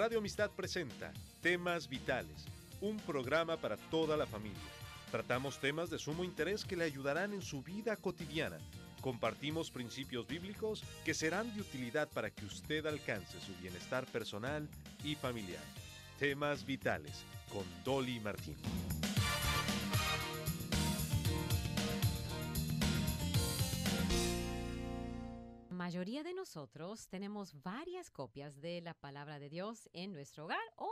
Radio Amistad presenta Temas Vitales, un programa para toda la familia. Tratamos temas de sumo interés que le ayudarán en su vida cotidiana. Compartimos principios bíblicos que serán de utilidad para que usted alcance su bienestar personal y familiar. Temas Vitales, con Dolly Martín. La mayoría de nosotros tenemos varias copias de la palabra de Dios en nuestro hogar o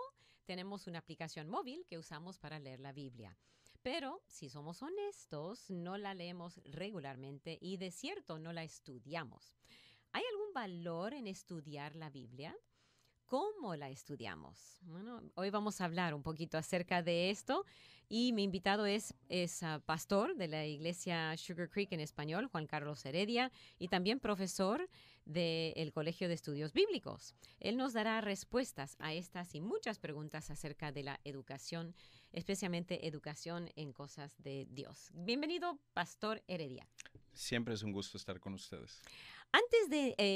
tenemos una aplicación móvil que usamos para leer la Biblia. Pero, si somos honestos, no la leemos regularmente y de cierto no la estudiamos. ¿Hay algún valor en estudiar la Biblia? ¿Cómo la estudiamos? Bueno, hoy vamos a hablar un poquito acerca de esto y mi invitado es pastor de la iglesia Sugar Creek en español, Juan Carlos Heredia, y también profesor del Colegio de Estudios Bíblicos. Él nos dará respuestas a estas y muchas preguntas acerca de la educación, especialmente educación en cosas de Dios. Bienvenido, Pastor Heredia. Siempre es un gusto estar con ustedes.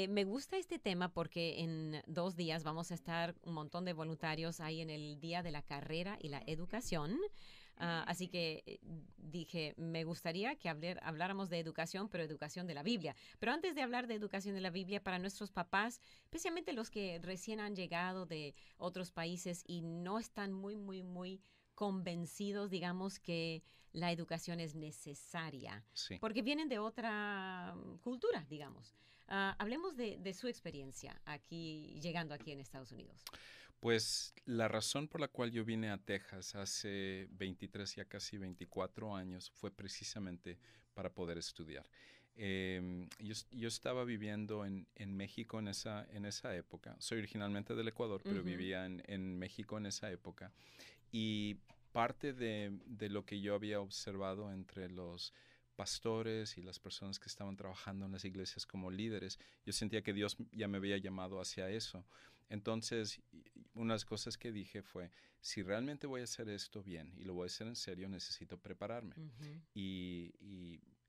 Me gusta este tema porque en 2 días vamos a estar un montón de voluntarios ahí en el Día de la Carrera y la Educación. Así que dije, me gustaría que habláramos de educación, pero educación de la Biblia. Pero antes de hablar de educación de la Biblia, para nuestros papás, especialmente los que recién han llegado de otros países y no están muy convencidos, digamos, que la educación es necesaria, Sí. porque vienen de otra cultura, digamos. Hablemos de su experiencia llegando aquí en Estados Unidos. Pues la razón por la cual yo vine a Texas hace 23, ya casi 24 años, fue precisamente para poder estudiar. Yo estaba viviendo en México en esa época. Soy originalmente del Ecuador, pero vivía en México en esa época. Y parte de lo que yo había observado entre los pastores y las personas que estaban trabajando en las iglesias como líderes, yo sentía que Dios ya me había llamado hacia eso. Entonces, una de las cosas que dije fue, si realmente voy a hacer esto bien y lo voy a hacer en serio, necesito prepararme. Y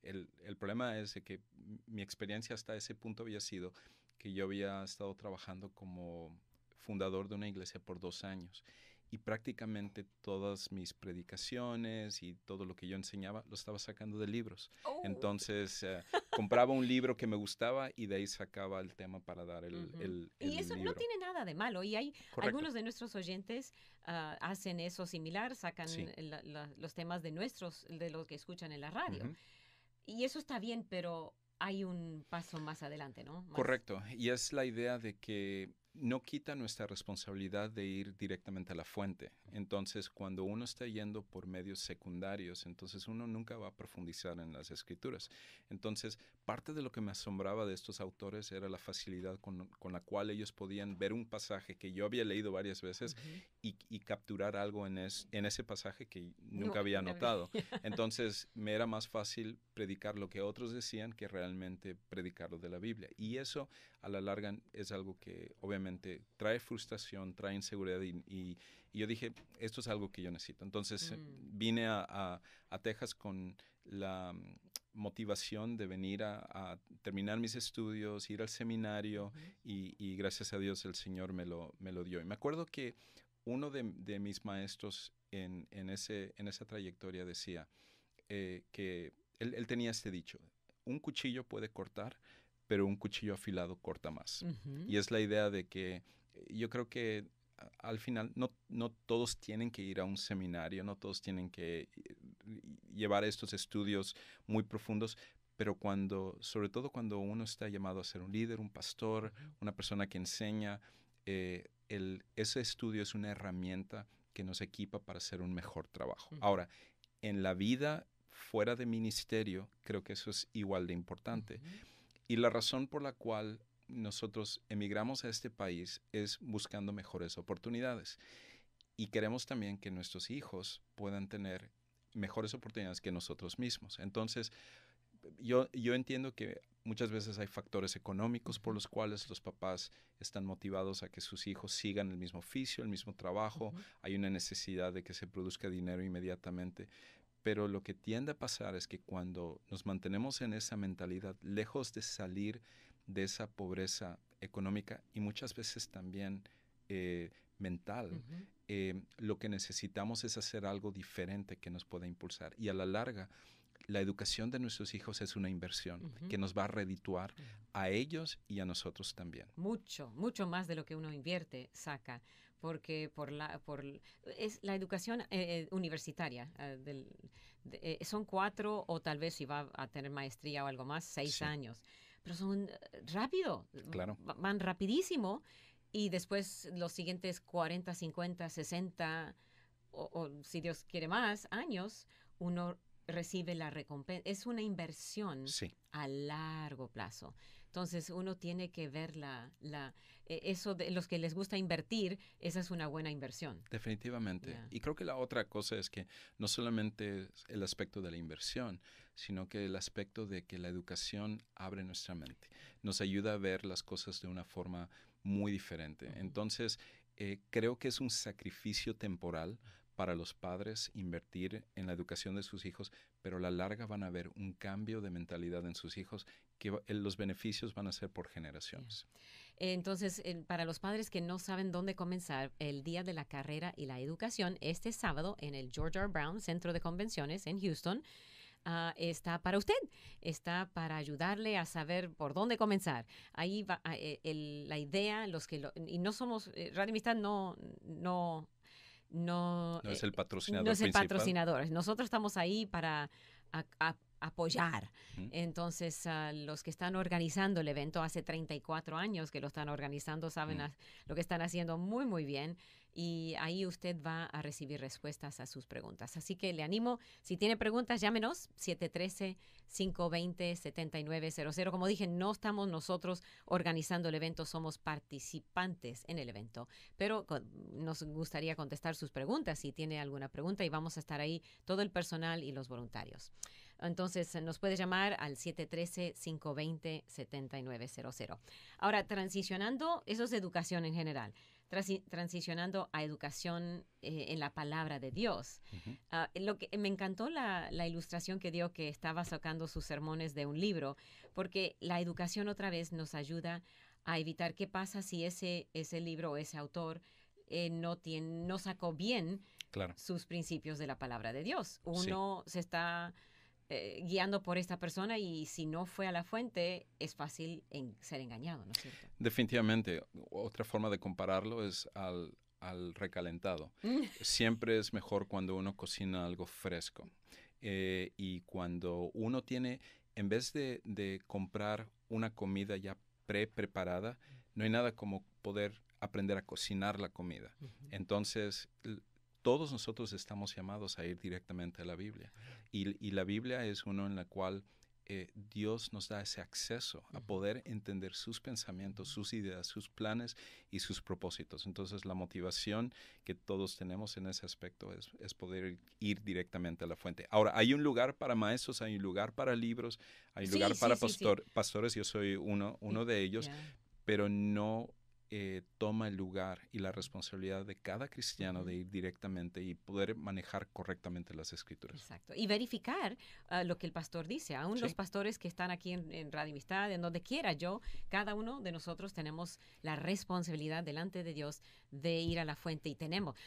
el problema es de que mi experiencia hasta ese punto había sido que yo había estado trabajando como fundador de una iglesia por 2 años. Y prácticamente todas mis predicaciones y todo lo que yo enseñaba lo estaba sacando de libros. Oh. Entonces, compraba un libro que me gustaba y de ahí sacaba el tema para dar el Y eso libro. no tiene nada de malo. Y hay Correcto. algunos de nuestros oyentes hacen eso similar, sacan Sí. los temas de los que escuchan en la radio. Y eso está bien, pero hay un paso más adelante, ¿no? Correcto. Y es la idea de que no quita nuestra responsabilidad de ir directamente a la fuente. Entonces, cuando uno está yendo por medios secundarios, entonces uno nunca va a profundizar en las escrituras. Entonces, parte de lo que me asombraba de estos autores era la facilidad con la cual ellos podían ver un pasaje que yo había leído varias veces y capturar algo en ese pasaje que nunca había notado. Entonces, me era más fácil predicar lo que otros decían que realmente predicarlo de la Biblia. Y eso, a la larga, es algo que obviamente trae frustración, trae inseguridad y yo dije, esto es algo que yo necesito. Entonces vine a Texas con la motivación de venir a terminar mis estudios, ir al seminario y gracias a Dios el Señor me lo dio. Y me acuerdo que uno de mis maestros en esa trayectoria decía que él tenía este dicho, un cuchillo puede cortar, pero un cuchillo afilado corta más. Y es la idea de que yo creo que al final no todos tienen que ir a un seminario, no todos tienen que llevar estos estudios muy profundos, pero sobre todo cuando uno está llamado a ser un líder, un pastor, una persona que enseña, ese estudio es una herramienta que nos equipa para hacer un mejor trabajo. Ahora, en la vida fuera de ministerio, creo que eso es igual de importante. Y la razón por la cual nosotros emigramos a este país es buscando mejores oportunidades. Y queremos también que nuestros hijos puedan tener mejores oportunidades que nosotros mismos. Entonces, yo entiendo que muchas veces hay factores económicos por los cuales los papás están motivados a que sus hijos sigan el mismo oficio, el mismo trabajo. Hay una necesidad de que se produzca dinero inmediatamente. Pero lo que tiende a pasar es que cuando nos mantenemos en esa mentalidad, lejos de salir de esa pobreza económica y muchas veces también mental, Ujú. lo que necesitamos es hacer algo diferente que nos pueda impulsar. Y a la larga, la educación de nuestros hijos es una inversión Ujú. que nos va a redituar a ellos y a nosotros también. Mucho, mucho más de lo que uno invierte saca, porque es la educación universitaria, son 4 o tal vez si va a tener maestría o algo más, 6 Sí, años, pero son rápido, claro. van rapidísimo y después los siguientes 40, 50, 60 o si Dios quiere más años, uno recibe la recompensa. Es una inversión Sí, a largo plazo. Entonces uno tiene que ver eso de los que les gusta invertir, esa es una buena inversión. definitivamente. Yeah. Y creo que la otra cosa es que no solamente es el aspecto de la inversión, sino que el aspecto de que la educación abre nuestra mente, nos ayuda a ver las cosas de una forma muy diferente. Entonces, creo que es un sacrificio temporal para los padres invertir en la educación de sus hijos, pero a la larga van a ver un cambio de mentalidad en sus hijos que los beneficios van a ser por generaciones. Entonces, para los padres que no saben dónde comenzar, el Día de la Carrera y la Educación, este sábado en el George R. Brown Centro de Convenciones en Houston, está para usted, está para ayudarle a saber por dónde comenzar. Ahí va la idea, y no somos, Radio Amistad no, ¿No es el no patrocinador es el principal? patrocinador. Nosotros estamos ahí para apoyar. Ujú. Entonces, los que están organizando el evento hace 34 años que lo están organizando, saben Mm. lo que están haciendo muy, muy bien. Y ahí usted va a recibir respuestas a sus preguntas. Así que le animo, si tiene preguntas, llámenos 713-520-7900. Como dije, no estamos nosotros organizando el evento, somos participantes en el evento. Pero nos gustaría contestar sus preguntas si tiene alguna pregunta y vamos a estar ahí todo el personal y los voluntarios. Entonces, nos puede llamar al 713-520-7900. Ahora, transicionando, eso es educación en general, transicionando a educación en la palabra de Dios. Ujú. Lo que me encantó la ilustración que dio, que estaba sacando sus sermones de un libro, porque la educación otra vez nos ayuda a evitar qué pasa si ese libro o ese autor no sacó bien Claro, sus principios de la palabra de Dios. sí. Uno se está guiando por esta persona y si no fue a la fuente es fácil ser engañado, ¿no es cierto? Definitivamente. Otra forma de compararlo es al recalentado. Siempre es mejor cuando uno cocina algo fresco. Y cuando uno tiene, en vez de comprar una comida ya preparada, no hay nada como poder aprender a cocinar la comida. Entonces, todos nosotros estamos llamados a ir directamente a la Biblia. Y la Biblia es uno en la cual Dios nos da ese acceso a poder entender sus pensamientos, sus ideas, sus planes y sus propósitos. Entonces, la motivación que todos tenemos en ese aspecto es poder ir directamente a la fuente. Ahora, hay un lugar para maestros, hay un lugar para libros, hay un Sí, lugar sí, para sí, sí. pastores, yo soy uno de ellos, Yeah. pero no toma el lugar y la responsabilidad de cada cristiano de ir directamente y poder manejar correctamente las escrituras. Exacto. Y verificar lo que el pastor dice. Aún los Sí, pastores que están aquí en Radio Amistad, en donde quiera, cada uno de nosotros tenemos la responsabilidad delante de Dios de ir a la fuente. Y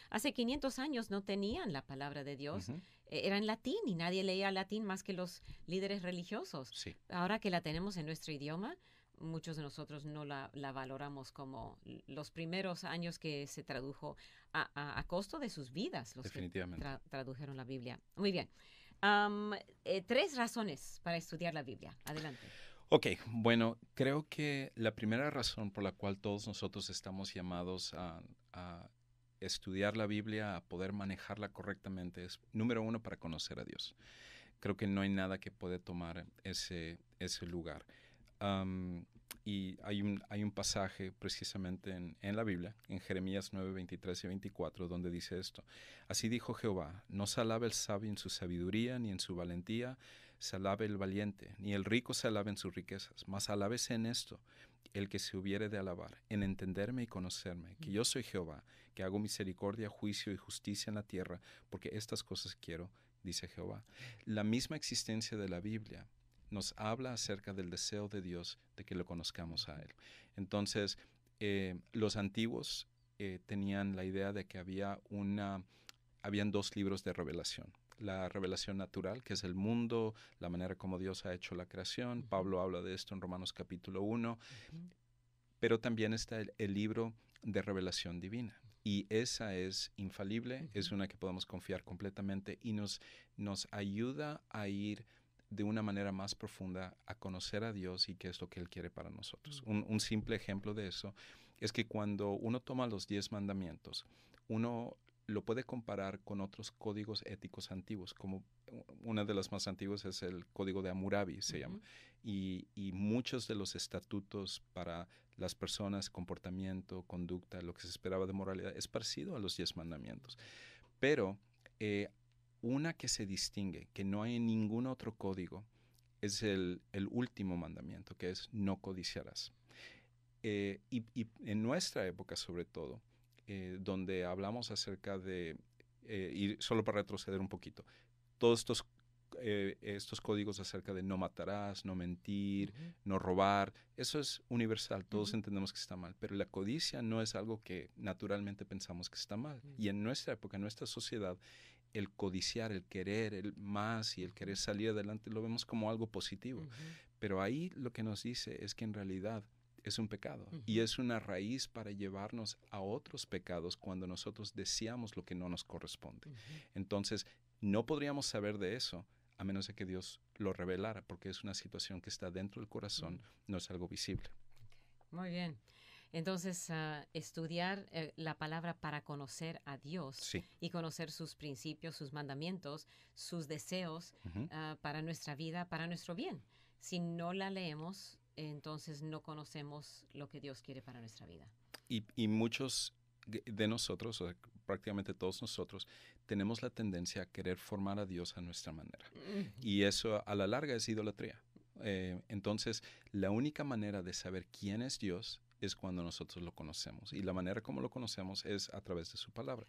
hace 500 años no tenían la palabra de Dios. ujú, Era en latín y nadie leía latín más que los líderes religiosos. sí, Ahora que la tenemos en nuestro idioma, muchos de nosotros no la valoramos como los primeros años que se tradujo a costo de sus vidas, los que definitivamente. tradujeron la Biblia. Muy bien. 3 razones para estudiar la Biblia. Adelante. Ok, bueno, creo que la primera razón por la cual todos nosotros estamos llamados a estudiar la Biblia, a poder manejarla correctamente, es, número uno, para conocer a Dios. Creo que no hay nada que puede tomar ese lugar. Y hay un pasaje precisamente en la Biblia, en Jeremías 9, 23 y 24, donde dice esto: Así dijo Jehová, no se alabe el sabio en su sabiduría, ni en su valentía se alabe el valiente, ni el rico se alabe en sus riquezas, mas alábese en esto el que se hubiere de alabar, en entenderme y conocerme, que yo soy Jehová, que hago misericordia, juicio y justicia en la tierra, porque estas cosas quiero, dice Jehová. La misma existencia de la Biblia nos habla acerca del deseo de Dios de que lo conozcamos a Él. Entonces, los antiguos tenían la idea de que habían dos libros de revelación. La revelación natural, que es el mundo, la manera como Dios ha hecho la creación. Pablo habla de esto en Romanos capítulo 1. Pero también está el libro de revelación divina. Y esa es infalible, es una que podemos confiar completamente y nos ayuda a ir de una manera más profunda a conocer a Dios y qué es lo que Él quiere para nosotros. Un simple ejemplo de eso es que cuando uno toma los 10 mandamientos, uno lo puede comparar con otros códigos éticos antiguos, como una de las más antiguas es el Código de Hammurabi, se llama, y muchos de los estatutos para las personas, comportamiento, conducta, lo que se esperaba de moralidad, es parecido a los 10 mandamientos. Pero una que se distingue, que no hay en ningún otro código, es el último mandamiento, que es no codiciarás. Y en nuestra época, sobre todo, donde hablamos acerca de, y solo para retroceder un poquito, todos estos códigos acerca de no matarás, no mentir, no robar, eso es universal, todos entendemos que está mal, pero la codicia no es algo que naturalmente pensamos que está mal. Y en nuestra época, en nuestra sociedad, el codiciar, el querer, el más y el querer salir adelante, lo vemos como algo positivo. Pero ahí lo que nos dice es que en realidad es un pecado y es una raíz para llevarnos a otros pecados cuando nosotros deseamos lo que no nos corresponde. Entonces, no podríamos saber de eso a menos de que Dios lo revelara, porque es una situación que está dentro del corazón, no es algo visible. Muy bien. Entonces, estudiar la palabra para conocer a Dios y conocer sus principios, sus mandamientos, sus deseos para nuestra vida, para nuestro bien. Si no la leemos, entonces no conocemos lo que Dios quiere para nuestra vida. Y muchos de nosotros, o sea, prácticamente todos nosotros, tenemos la tendencia a querer formar a Dios a nuestra manera. Y eso a la larga es idolatría. Entonces, la única manera de saber quién es Dios es cuando nosotros lo conocemos. Y la manera como lo conocemos es a través de su palabra.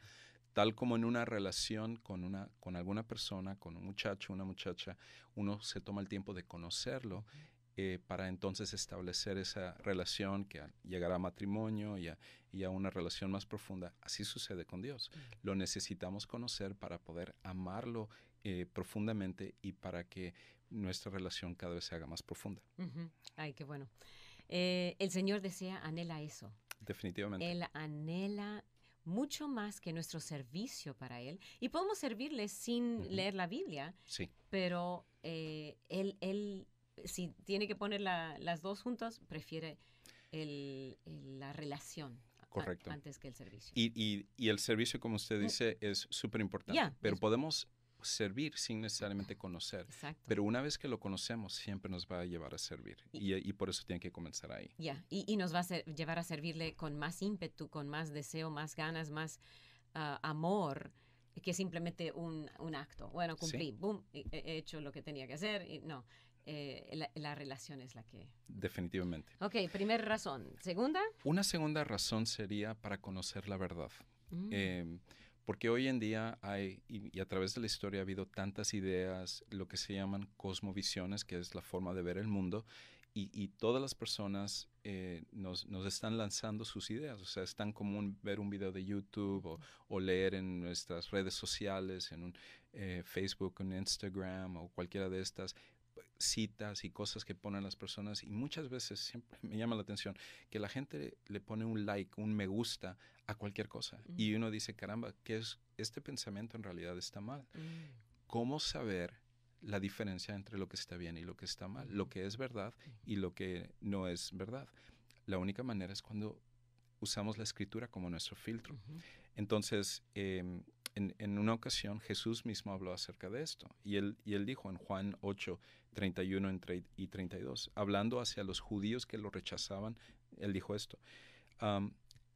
Tal como en una relación con alguna persona, con un muchacho, una muchacha, uno se toma el tiempo de conocerlo para entonces establecer esa relación que llegará a matrimonio y a una relación más profunda. Así sucede con Dios. Lo necesitamos conocer para poder amarlo profundamente y para que nuestra relación cada vez se haga más profunda. Ay, qué bueno. El Señor anhela eso. Definitivamente. Él anhela mucho más que nuestro servicio para Él. Y podemos servirle sin leer la Biblia, pero Él si tiene que poner las dos juntas, prefiere la relación. Correcto. Antes que el servicio. Y el servicio, como usted dice, es súper importante. Pero podemos servir sin necesariamente conocer. Exacto. Pero una vez que lo conocemos, siempre nos va a llevar a servir. Y por eso tiene que comenzar ahí. Y nos va a llevar a servirle con más ímpetu, con más deseo, más ganas, más amor, que simplemente un acto. Bueno, cumplí, boom, he hecho lo que tenía que hacer. No, la relación es la que... Definitivamente. Ok, primera razón. ¿Segunda? Una segunda razón sería para conocer la verdad. Porque hoy en día hay, y a través de la historia ha habido tantas ideas, lo que se llaman cosmovisiones, que es la forma de ver el mundo, y todas las personas nos están lanzando sus ideas. O sea, es tan común ver un video de YouTube o leer en nuestras redes sociales, en un Facebook, en Instagram o cualquiera de estas citas y cosas que ponen las personas, y muchas veces siempre me llama la atención que la gente le pone un like, un me gusta a cualquier cosa y uno dice, caramba, ¿qué es? Este pensamiento en realidad está mal. ¿Cómo saber la diferencia entre lo que está bien y lo que está mal, lo que es verdad y lo que no es verdad? La única manera es cuando usamos la escritura como nuestro filtro. Entonces, en una ocasión Jesús mismo habló acerca de esto y él dijo en Juan 8, 31 y 32, hablando hacia los judíos que lo rechazaban, él dijo esto.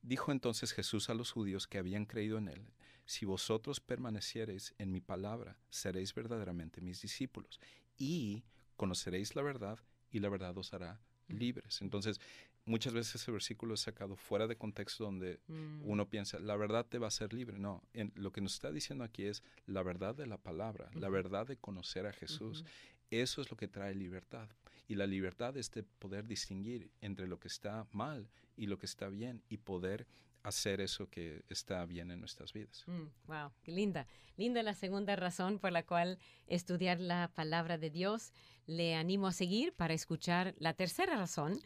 Dijo entonces Jesús a los judíos que habían creído en él: si vosotros permaneciereis en mi palabra, seréis verdaderamente mis discípulos y conoceréis la verdad y la verdad os hará libres. Entonces, muchas veces ese versículo es sacado fuera de contexto donde uno piensa, la verdad te va a hacer libre. No, lo que nos está diciendo aquí es la verdad de la palabra, la verdad de conocer a Jesús. eso es lo que trae libertad. Y la libertad es de poder distinguir entre lo que está mal y lo que está bien y poder hacer eso que está bien en nuestras vidas. Wow, qué linda. Linda la segunda razón por la cual estudiar la palabra de Dios. Le animo a seguir para escuchar la tercera razón,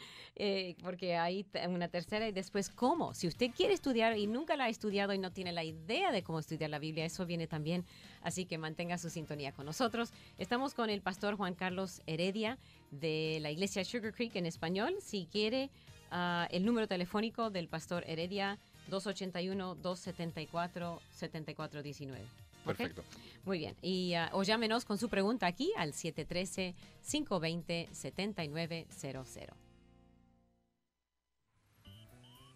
porque hay una tercera y después cómo. Si usted quiere estudiar y nunca la ha estudiado y no tiene la idea de cómo estudiar la Biblia, eso viene también. Así que mantenga su sintonía con nosotros. Estamos con el pastor Juan Carlos Heredia de la iglesia Sugar Creek en español. Si quiere el número telefónico del pastor Heredia, 281-274-7419. Perfecto. ¿Okay? Muy bien. Y o llámenos con su pregunta aquí al 713-520-7900.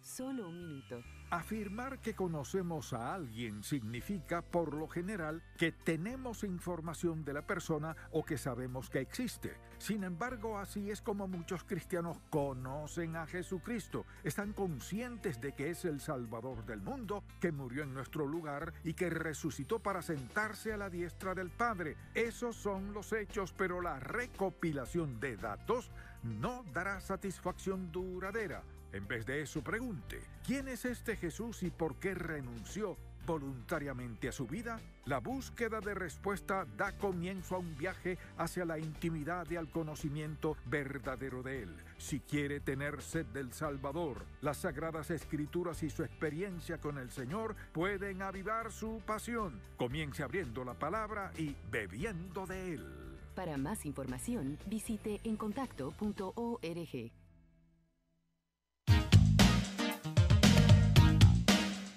Solo un minuto. Afirmar que conocemos a alguien significa, por lo general, que tenemos información de la persona o que sabemos que existe. Sin embargo, así es como muchos cristianos conocen a Jesucristo. Están conscientes de que es el Salvador del mundo, que murió en nuestro lugar y que resucitó para sentarse a la diestra del Padre. Esos son los hechos, pero la recopilación de datos no dará satisfacción duradera. En vez de eso, pregunte, ¿quién es este Jesús y por qué renunció voluntariamente a su vida? La búsqueda de respuesta da comienzo a un viaje hacia la intimidad y al conocimiento verdadero de Él. Si quiere tener sed del Salvador, las Sagradas Escrituras y su experiencia con el Señor pueden avivar su pasión. Comience abriendo la palabra y bebiendo de Él. Para más información, visite encontacto.org.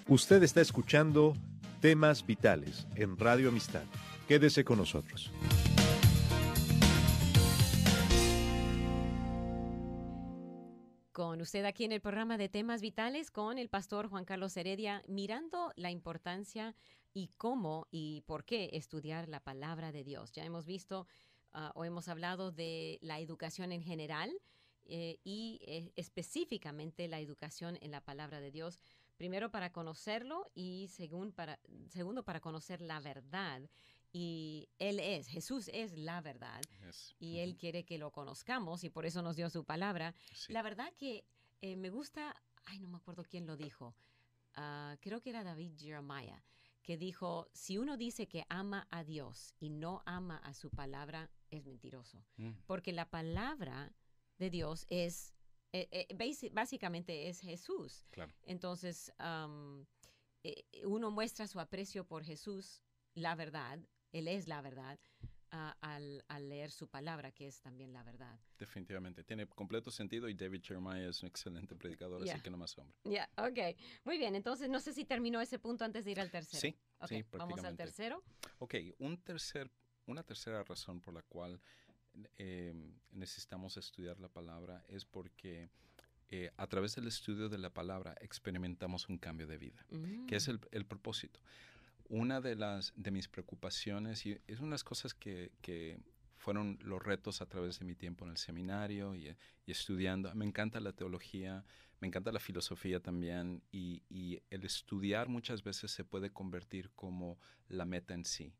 Usted está escuchando Temas Vitales en Radio Amistad. Quédese con nosotros. Con usted aquí en el programa de Temas Vitales con el pastor Juan Carlos Heredia, mirando la importancia y cómo y por qué estudiar la palabra de Dios. Ya hemos visto o hemos hablado de la educación en general y específicamente la educación en la palabra de Dios. Primero para conocerlo y segundo para conocer la verdad. Y Jesús es la verdad. Yes. Y Él quiere que lo conozcamos y por eso nos dio su palabra. Sí. La verdad que me gusta, no me acuerdo quién lo dijo, creo que era David Jeremiah, que dijo, si uno dice que ama a Dios y no ama a su palabra, es mentiroso. Porque la palabra de Dios es... básicamente es Jesús. Claro. Entonces, uno muestra su aprecio por Jesús, la verdad, Él es la verdad, al leer su palabra, que es también la verdad. Definitivamente. Tiene completo sentido y David Jeremiah es un excelente predicador, así que no más hombre. Ya, ok. Muy bien, entonces no sé si terminó ese punto antes de ir al tercero. Sí, okay, sí, prácticamente. Vamos al tercero. Ok, una tercera razón por la cual necesitamos estudiar la palabra es porque a través del estudio de la palabra experimentamos un cambio de vida, que es el propósito. Una de mis preocupaciones, y es unas cosas que fueron los retos a través de mi tiempo en el seminario y estudiando. Me encanta la teología, me encanta la filosofía también, y el estudiar muchas veces se puede convertir como la meta en sí.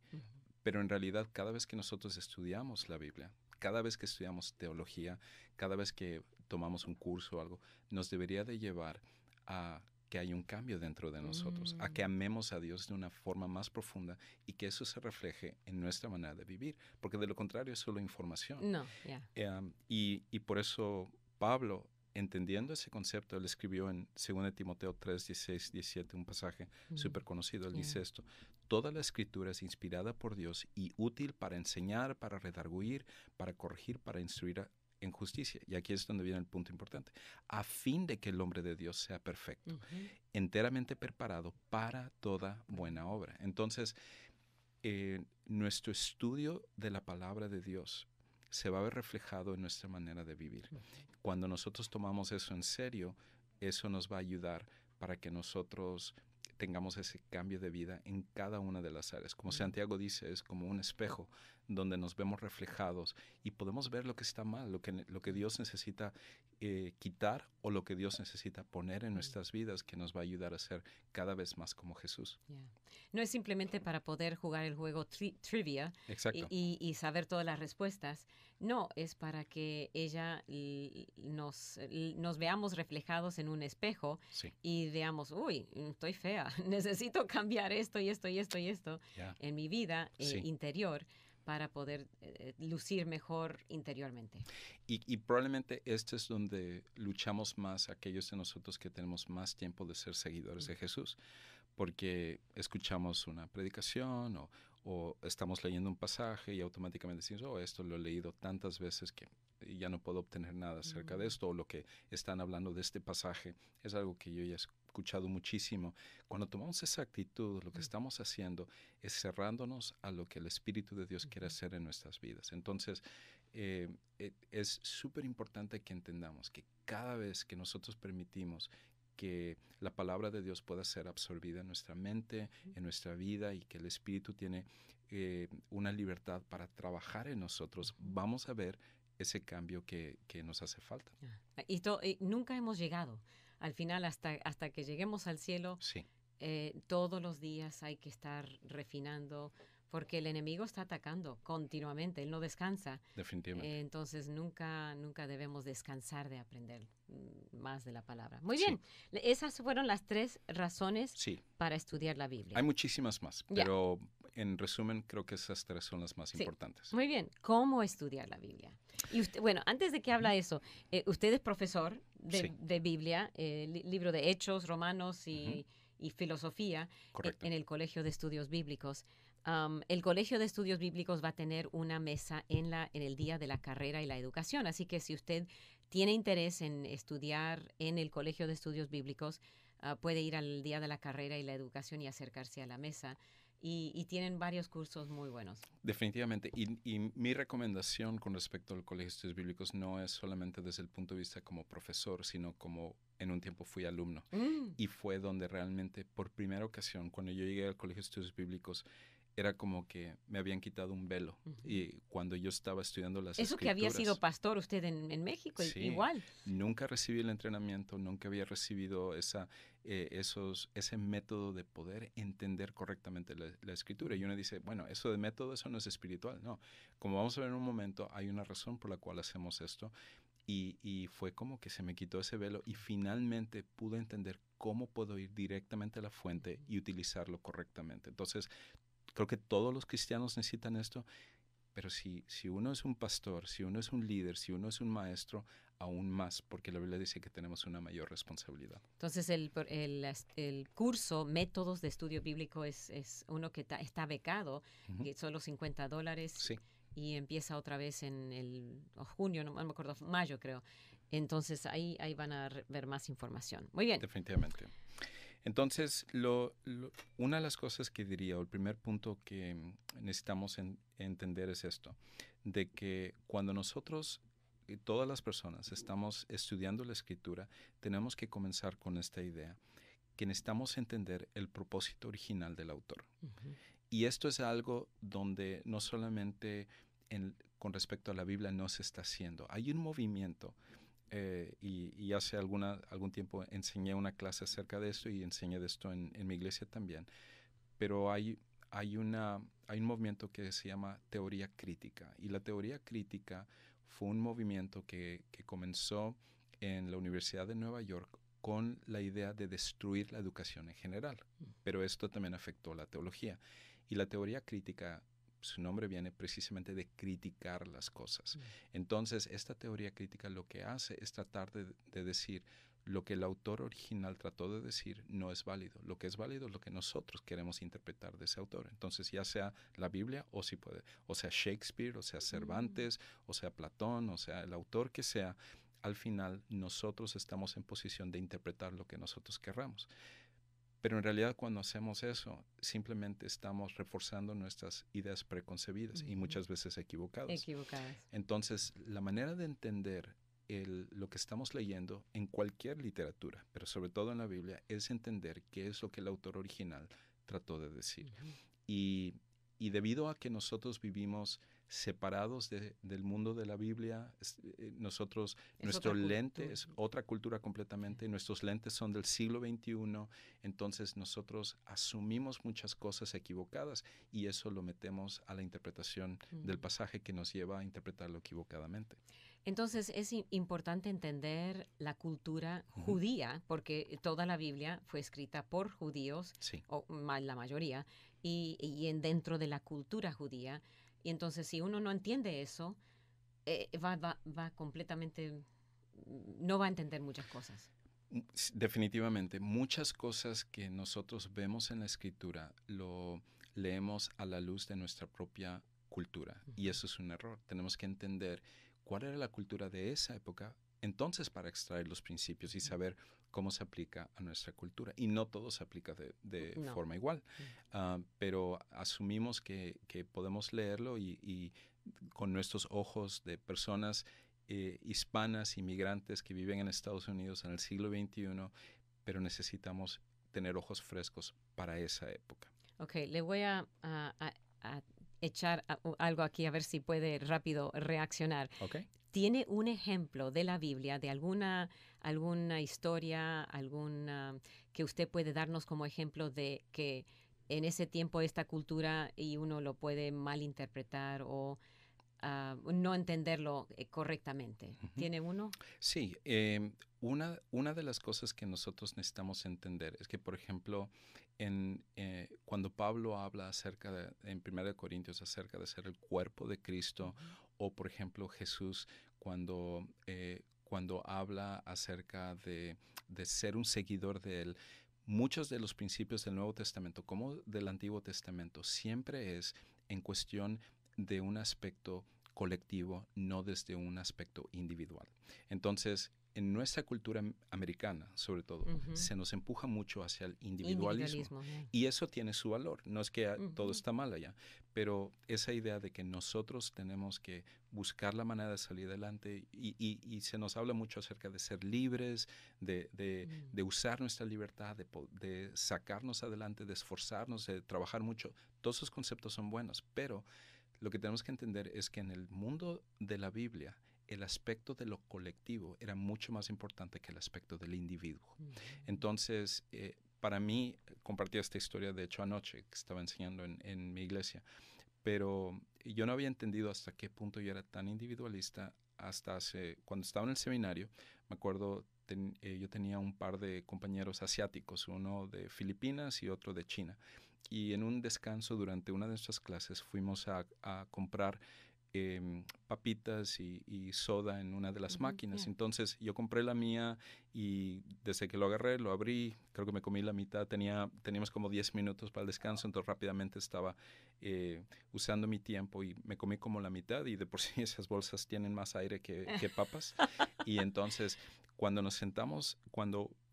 Pero en realidad, cada vez que nosotros estudiamos la Biblia, cada vez que estudiamos teología, cada vez que tomamos un curso o algo, nos debería de llevar a que hay un cambio dentro de nosotros, a que amemos a Dios de una forma más profunda y que eso se refleje en nuestra manera de vivir, porque de lo contrario es solo información. No, y por eso Pablo, entendiendo ese concepto, él escribió en 2 Timoteo 3, 16, 17, un pasaje súper conocido. Él dice esto: toda la escritura es inspirada por Dios y útil para enseñar, para redarguir, para corregir, para instruir en justicia. Y aquí es donde viene el punto importante. A fin de que el hombre de Dios sea perfecto, enteramente preparado para toda buena obra. Entonces, nuestro estudio de la palabra de Dios se va a ver reflejado en nuestra manera de vivir. Cuando nosotros tomamos eso en serio, eso nos va a ayudar para que nosotros tengamos ese cambio de vida en cada una de las áreas. Como Santiago dice, es como un espejo donde nos vemos reflejados y podemos ver lo que está mal, lo que Dios necesita quitar o lo que Dios necesita poner en nuestras vidas que nos va a ayudar a ser cada vez más como Jesús. Yeah. No es simplemente para poder jugar el juego trivia Exacto. y saber todas las respuestas. No, es para que ella nos veamos reflejados en un espejo Sí. y veamos, uy, estoy fea, necesito cambiar esto y esto y esto y esto Yeah. en mi vida Sí. interior para poder lucir mejor interiormente. Y probablemente este es donde luchamos más aquellos de nosotros que tenemos más tiempo de ser seguidores de Jesús, porque escuchamos una predicación o estamos leyendo un pasaje y automáticamente decimos, oh, esto lo he leído tantas veces que ya no puedo obtener nada acerca de esto, o lo que están hablando de este pasaje es algo que yo ya he escuchado muchísimo. Cuando tomamos esa actitud, lo que estamos haciendo es cerrándonos a lo que el Espíritu de Dios quiere hacer en nuestras vidas. Entonces, es súper importante que entendamos que cada vez que nosotros permitimos que la palabra de Dios pueda ser absorbida en nuestra mente, en nuestra vida, y que el Espíritu tiene una libertad para trabajar en nosotros, vamos a ver ese cambio que nos hace falta. Y nunca hemos llegado. Al final, hasta que lleguemos al cielo, Sí. Todos los días hay que estar refinando, porque el enemigo está atacando continuamente, él no descansa. Definitivamente. Entonces nunca debemos descansar de aprender más de la palabra. Muy bien, esas fueron las 3 razones Sí. para estudiar la Biblia. Hay muchísimas más, pero en resumen creo que esas 3 son las más importantes. Muy bien, ¿cómo estudiar la Biblia? Y usted, bueno, antes de que habla eso, usted es profesor de Biblia, libro de Hechos, Romanos y filosofía en el Colegio de Estudios Bíblicos. El Colegio de Estudios Bíblicos va a tener una mesa en el Día de la Carrera y la Educación, así que si usted tiene interés en estudiar en el Colegio de Estudios Bíblicos, puede ir al Día de la Carrera y la Educación y acercarse a la mesa. Y tienen varios cursos muy buenos. Definitivamente. Y mi recomendación con respecto al Colegio de Estudios Bíblicos no es solamente desde el punto de vista como profesor, sino como en un tiempo fui alumno. Y fue donde realmente, por primera ocasión, cuando yo llegué al Colegio de Estudios Bíblicos, era como que me habían quitado un velo. Y cuando yo estaba estudiando las Eso escrituras, que había sido pastor usted en México, sí, igual. Nunca recibí el entrenamiento, nunca había recibido ese método de poder entender correctamente la escritura. Y uno dice, bueno, eso de método, eso no es espiritual. No, como vamos a ver en un momento, hay una razón por la cual hacemos esto. Y fue como que se me quitó ese velo y finalmente pude entender cómo puedo ir directamente a la fuente y utilizarlo correctamente. Entonces, creo que todos los cristianos necesitan esto, pero si uno es un pastor, si uno es un líder, si uno es un maestro, aún más, porque la Biblia dice que tenemos una mayor responsabilidad. Entonces, el curso Métodos de Estudio Bíblico es uno que está becado, que solo $50. Sí. Y empieza otra vez en el junio, no me acuerdo, mayo creo. Entonces ahí van a ver más información. Muy bien. Definitivamente. Entonces, una de las cosas que diría, o el primer punto que necesitamos entender es esto, de que cuando nosotros, todas las personas, estamos estudiando la Escritura, tenemos que comenzar con esta idea, que necesitamos entender el propósito original del autor. Y esto es algo donde no solamente con respecto a la Biblia no se está haciendo. Hay un movimiento, y hace algún tiempo enseñé una clase acerca de esto y enseñé de esto en mi iglesia también, pero hay un movimiento que se llama teoría crítica. Y la teoría crítica fue un movimiento que comenzó en la Universidad de Nueva York con la idea de destruir la educación en general, pero esto también afectó la teología. Y la teoría crítica, su nombre viene precisamente de criticar las cosas. Entonces, esta teoría crítica lo que hace es tratar de decir lo que el autor original trató de decir no es válido. Lo que es válido es lo que nosotros queremos interpretar de ese autor. Entonces, ya sea la Biblia o sea Shakespeare, o sea Cervantes, o sea Platón, o sea el autor que sea, al final nosotros estamos en posición de interpretar lo que nosotros querramos. Pero en realidad cuando hacemos eso, simplemente estamos reforzando nuestras ideas preconcebidas y muchas veces equivocadas. Entonces, la manera de entender lo que estamos leyendo en cualquier literatura, pero sobre todo en la Biblia, es entender qué es lo que el autor original trató de decir. Y debido a que nosotros vivimos separados del mundo de la Biblia. Nosotros, Es nuestro otra lente cultura. es otra cultura completamente. Nuestros lentes son del siglo XXI. Entonces nosotros asumimos muchas cosas equivocadas y eso lo metemos a la interpretación del pasaje que nos lleva a interpretarlo equivocadamente. Entonces es importante entender la cultura judía, porque toda la Biblia fue escrita por judíos, Sí. o la mayoría, y dentro de la cultura judía. Y entonces si uno no entiende eso, va completamente, no va a entender muchas cosas. Definitivamente, muchas cosas que nosotros vemos en la Escritura lo leemos a la luz de nuestra propia cultura y eso es un error. Tenemos que entender cuál era la cultura de esa época, entonces para extraer los principios y saber cómo se aplica a nuestra cultura. Y no todo se aplica de No. forma igual, pero asumimos que podemos leerlo y con nuestros ojos de personas hispanas, inmigrantes que viven en Estados Unidos en el siglo XXI, pero necesitamos tener ojos frescos para esa época. Ok, le voy a echar algo aquí a ver si puede rápido reaccionar. ¿Ok? ¿Tiene un ejemplo de la Biblia, de alguna historia, que usted puede darnos como ejemplo de que en ese tiempo esta cultura y uno lo puede malinterpretar o no entenderlo correctamente? ¿Tiene uno? Sí, una de las cosas que nosotros necesitamos entender es que, por ejemplo, cuando Pablo habla en 1 Corintios acerca de ser el cuerpo de Cristo, o por ejemplo Jesús cuando habla acerca de ser un seguidor de Él, muchos de los principios del Nuevo Testamento como del Antiguo Testamento siempre es en cuestión de un aspecto colectivo, no desde un aspecto individual. Entonces, en nuestra cultura americana, sobre todo, se nos empuja mucho hacia el individualismo. Y eso tiene su valor. No es que todo está mal allá, pero esa idea de que nosotros tenemos que buscar la manera de salir adelante y se nos habla mucho acerca de ser libres, de usar nuestra libertad, de sacarnos adelante, de esforzarnos, de trabajar mucho. Todos esos conceptos son buenos, pero lo que tenemos que entender es que en el mundo de la Biblia, el aspecto de lo colectivo era mucho más importante que el aspecto del individuo. Entonces, para mí, compartí esta historia, de hecho, anoche, que estaba enseñando en mi iglesia, pero yo no había entendido hasta qué punto yo era tan individualista cuando estaba en el seminario. Me acuerdo, yo tenía un par de compañeros asiáticos, uno de Filipinas y otro de China. Y en un descanso durante una de nuestras clases fuimos a comprar papitas y soda en una de las máquinas. Yeah. Entonces yo compré la mía y desde que lo agarré, lo abrí, creo que me comí la mitad. Teníamos como 10 minutos para el descanso, entonces rápidamente estaba usando mi tiempo y me comí como la mitad y de por sí esas bolsas tienen más aire que papas. Y entonces cuando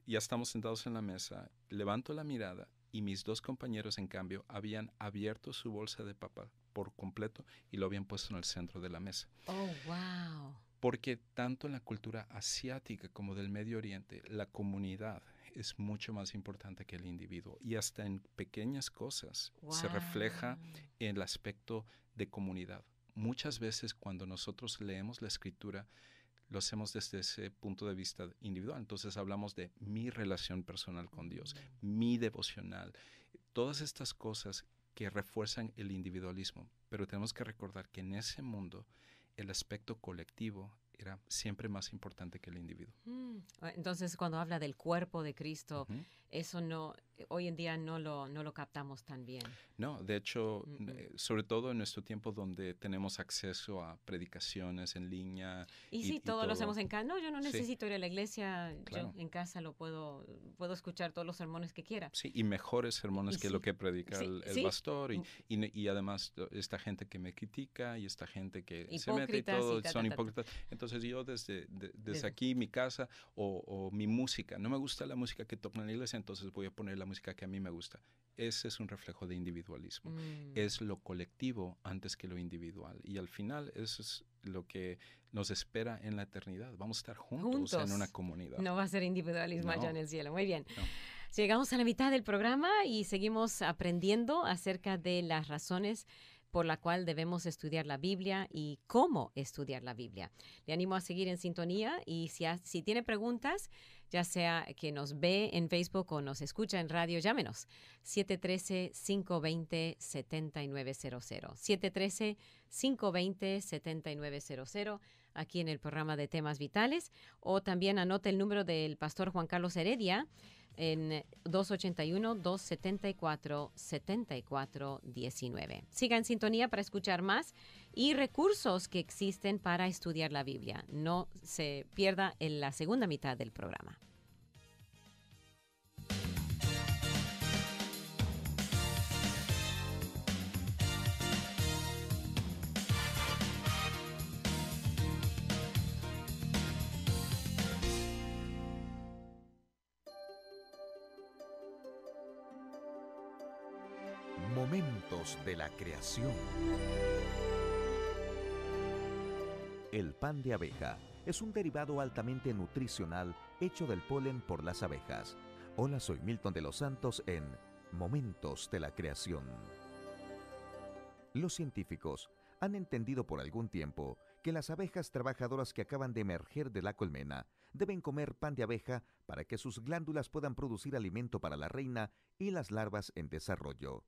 ya estamos sentados en la mesa, levanto la mirada y mis dos compañeros, en cambio, habían abierto su bolsa de papa por completo y lo habían puesto en el centro de la mesa. Oh, wow. Porque tanto en la cultura asiática como del Medio Oriente, la comunidad es mucho más importante que el individuo. Y hasta en pequeñas cosas se refleja el aspecto de comunidad. Muchas veces cuando nosotros leemos la Escritura, lo hacemos desde ese punto de vista individual. Entonces hablamos de mi relación personal con Dios, mi devocional, todas estas cosas que refuerzan el individualismo. Pero tenemos que recordar que en ese mundo el aspecto colectivo era siempre más importante que el individuo. Entonces, cuando habla del cuerpo de Cristo, eso hoy en día no lo captamos tan bien. No, de hecho, sobre todo en nuestro tiempo donde tenemos acceso a predicaciones en línea. Y sí, todo lo hacemos en casa. No, yo no necesito ir a la iglesia. Claro. Yo en casa puedo escuchar todos los sermones que quiera. Sí, y mejores sermones que lo que predica el pastor. Y además, esta gente que me critica y esta gente que se mete y todo, son hipócritas. Entonces yo desde aquí, mi casa o mi música, no me gusta la música que tocan en la iglesia, entonces voy a poner la música que a mí me gusta. Ese es un reflejo de individualismo. Es lo colectivo antes que lo individual. Y al final eso es lo que nos espera en la eternidad. Vamos a estar juntos en una comunidad. No va a ser individualismo allá en el cielo. Muy bien. No. Llegamos a la mitad del programa y seguimos aprendiendo acerca de las razones por la cual debemos estudiar la Biblia y cómo estudiar la Biblia. Le animo a seguir en sintonía y si tiene preguntas, ya sea que nos ve en Facebook o nos escucha en radio, llámenos 713-520-7900. 713-520-7900 aquí en el programa de Temas Vitales, o también anote el número del pastor Juan Carlos Heredia en 281-274-7419. Siga en sintonía para escuchar más y recursos que existen para estudiar la Biblia. No se pierda en la segunda mitad del programa. Momentos de la creación. El pan de abeja es un derivado altamente nutricional hecho del polen por las abejas. Hola, soy Milton de los Santos en Momentos de la creación. Los científicos han entendido por algún tiempo que las abejas trabajadoras que acaban de emerger de la colmena deben comer pan de abeja para que sus glándulas puedan producir alimento para la reina y las larvas en desarrollo.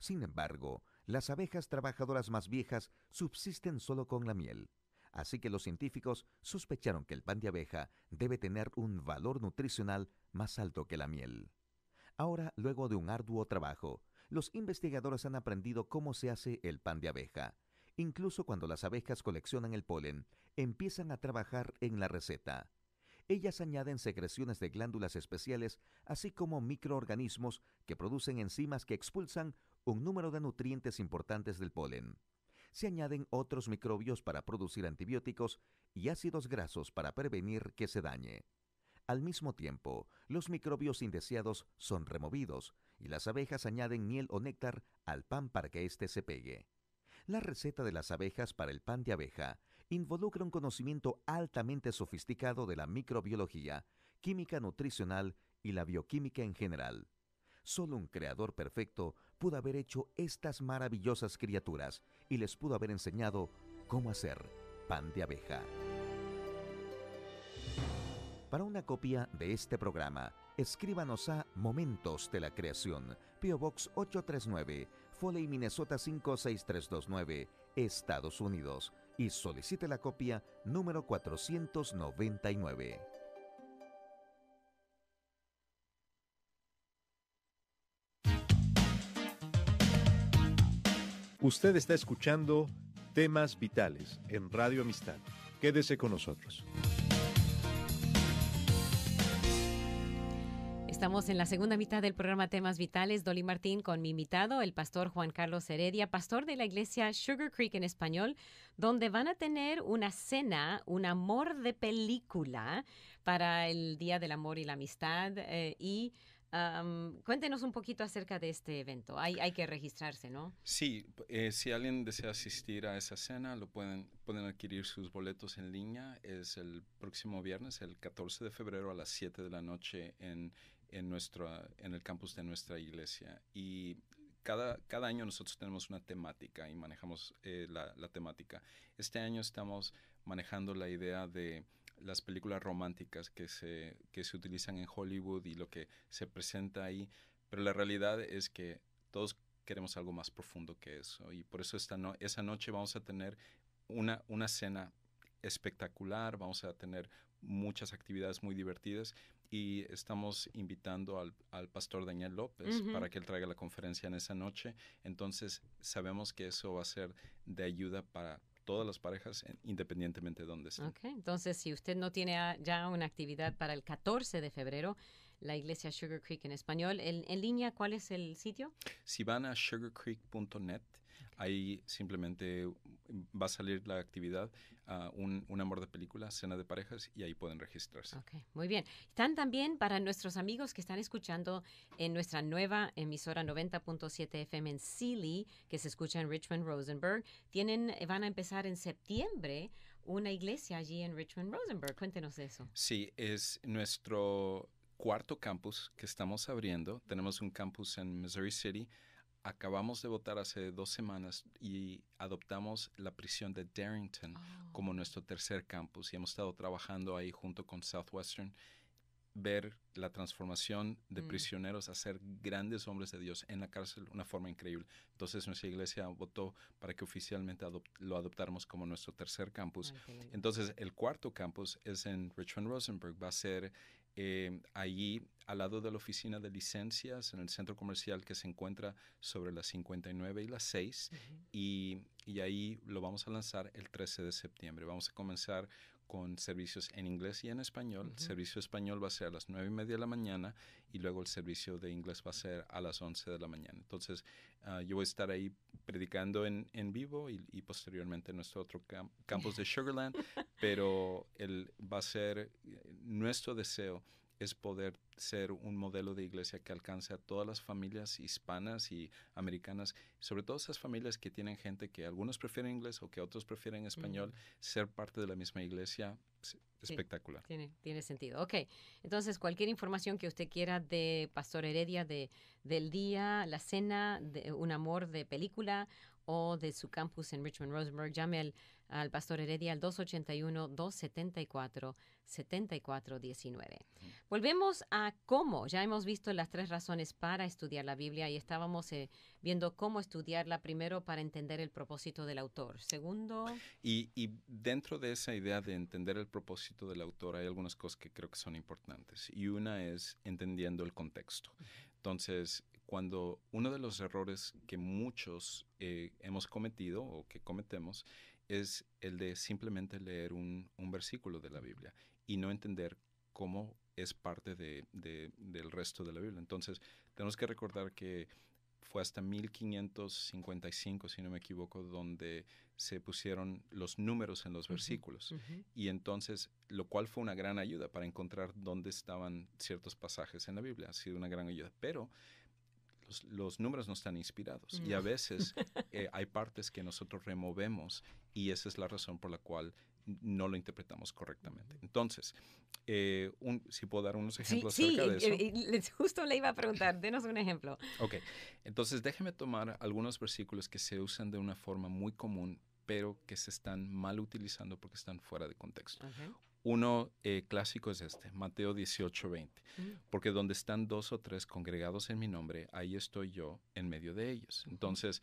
Sin embargo, las abejas trabajadoras más viejas subsisten solo con la miel. Así que los científicos sospecharon que el pan de abeja debe tener un valor nutricional más alto que la miel. Ahora, luego de un arduo trabajo, los investigadores han aprendido cómo se hace el pan de abeja. Incluso cuando las abejas coleccionan el polen, empiezan a trabajar en la receta. Ellas añaden secreciones de glándulas especiales, así como microorganismos que producen enzimas que expulsan un número de nutrientes importantes del polen. Se añaden otros microbios para producir antibióticos y ácidos grasos para prevenir que se dañe. Al mismo tiempo, los microbios indeseados son removidos y las abejas añaden miel o néctar al pan para que éste se pegue. La receta de las abejas para el pan de abeja involucra un conocimiento altamente sofisticado de la microbiología, química nutricional y la bioquímica en general. Solo un creador perfecto pudo haber hecho estas maravillosas criaturas y les pudo haber enseñado cómo hacer pan de abeja. Para una copia de este programa, escríbanos a Momentos de la Creación, P.O. Box 839, Foley, Minnesota 56329, Estados Unidos, y solicite la copia número 499. Usted está escuchando Temas Vitales en Radio Amistad. Quédese con nosotros. Estamos en la segunda mitad del programa Temas Vitales. Dolly Martín con mi invitado, el pastor Juan Carlos Heredia, pastor de la iglesia Sugar Creek en español, donde van a tener una cena, un amor de película para el Día del Amor y la Amistad. Cuéntenos un poquito acerca de este evento. Hay que registrarse, ¿no? Sí, si alguien desea asistir a esa cena, pueden adquirir sus boletos en línea. Es el próximo viernes, el 14 de febrero a las 7 de la noche en el campus de nuestra iglesia. Y cada año nosotros tenemos una temática y manejamos la temática. Este año estamos manejando la idea de las películas románticas que se utilizan en Hollywood y lo que se presenta ahí, pero la realidad es que todos queremos algo más profundo que eso, y por eso esa noche vamos a tener una cena espectacular, vamos a tener muchas actividades muy divertidas, y estamos invitando al pastor Daniel López para que él traiga la conferencia en esa noche. Entonces sabemos que eso va a ser de ayuda para todas las parejas, independientemente de dónde estén. Okay. Entonces, si usted no tiene ya una actividad para el 14 de febrero, la iglesia Sugar Creek en español, en línea, ¿cuál es el sitio? Si van a sugarcreek.net, ahí simplemente va a salir la actividad, un amor de película, cena de parejas, y ahí pueden registrarse. Ok, muy bien. Están también para nuestros amigos que están escuchando en nuestra nueva emisora 90.7 FM en Sealy, que se escucha en Richmond, Rosenberg. Van a empezar en septiembre una iglesia allí en Richmond, Rosenberg. Cuéntenos de eso. Sí, es nuestro cuarto campus que estamos abriendo. Tenemos un campus en Missouri City, acabamos de votar hace 2 semanas y adoptamos la prisión de Darrington como nuestro tercer campus y hemos estado trabajando ahí junto con Southwestern, ver la transformación de prisioneros a ser grandes hombres de Dios en la cárcel de una forma increíble. Entonces nuestra iglesia votó para que oficialmente lo adoptáramos como nuestro tercer campus. Entonces el cuarto campus es en Richmond Rosenberg. Va a ser allí al lado de la oficina de licencias en el centro comercial que se encuentra sobre las 59 y las 6 y ahí lo vamos a lanzar el 13 de septiembre. Vamos a comenzar con servicios en inglés y en español. El servicio español va a ser a las 9:30 de la mañana y luego el servicio de inglés va a ser a las 11 de la mañana. Entonces, yo voy a estar ahí predicando en vivo y posteriormente en nuestro otro campus de Sugarland, pero va a ser nuestro deseo es poder ser un modelo de iglesia que alcance a todas las familias hispanas y americanas, sobre todo esas familias que tienen gente que algunos prefieren inglés o que otros prefieren español, ser parte de la misma iglesia, espectacular. Tiene sentido. Ok, entonces cualquier información que usted quiera de Pastor Heredia, del día, la cena, de Un Amor de película o de su campus en Richmond Rosenberg, llame al Pastor Heredia al 281-274-7419. Volvemos a cómo. Ya hemos visto las 3 razones para estudiar la Biblia y estábamos viendo cómo estudiarla primero para entender el propósito del autor. Segundo... Y dentro de esa idea de entender el propósito del autor hay algunas cosas que creo que son importantes. Y una es entendiendo el contexto. Entonces, cuando uno de los errores que muchos hemos cometido o que cometemos es el de simplemente leer un versículo de la Biblia y no entender cómo es parte del resto de la Biblia. Entonces, tenemos que recordar que fue hasta 1555, si no me equivoco, donde se pusieron los números en los versículos. Y entonces, lo cual fue una gran ayuda para encontrar dónde estaban ciertos pasajes en la Biblia. Ha sido una gran ayuda. Pero los números no están inspirados. Y a veces hay partes que nosotros removemos y esa es la razón por la cual no lo interpretamos correctamente. Entonces, si puedo dar unos ejemplos acerca de eso. Justo le iba a preguntar, denos un ejemplo. Ok, entonces déjeme tomar algunos versículos que se usan de una forma muy común, pero que se están mal utilizando porque están fuera de contexto. Uno clásico es Mateo 18:20. Porque donde están 2 o 3 congregados en mi nombre, ahí estoy yo en medio de ellos. Entonces,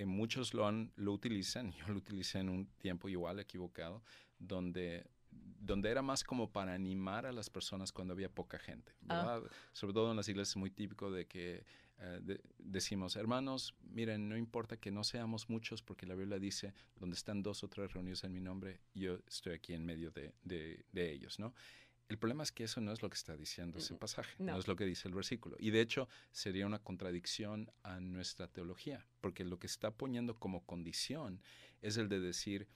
muchos lo utilizan, yo lo utilicé en un tiempo igual equivocado, donde era más como para animar a las personas cuando había poca gente, ¿verdad? Sobre todo en las iglesias es muy típico de que decimos, hermanos, miren, no importa que no seamos muchos porque la Biblia dice, donde están 2 o 3 reunidos en mi nombre, yo estoy aquí en medio de ellos, ¿no? El problema es que eso no es lo que está diciendo ese pasaje, no es lo que dice el versículo. Y de hecho sería una contradicción a nuestra teología, porque lo que está poniendo como condición es el de decir,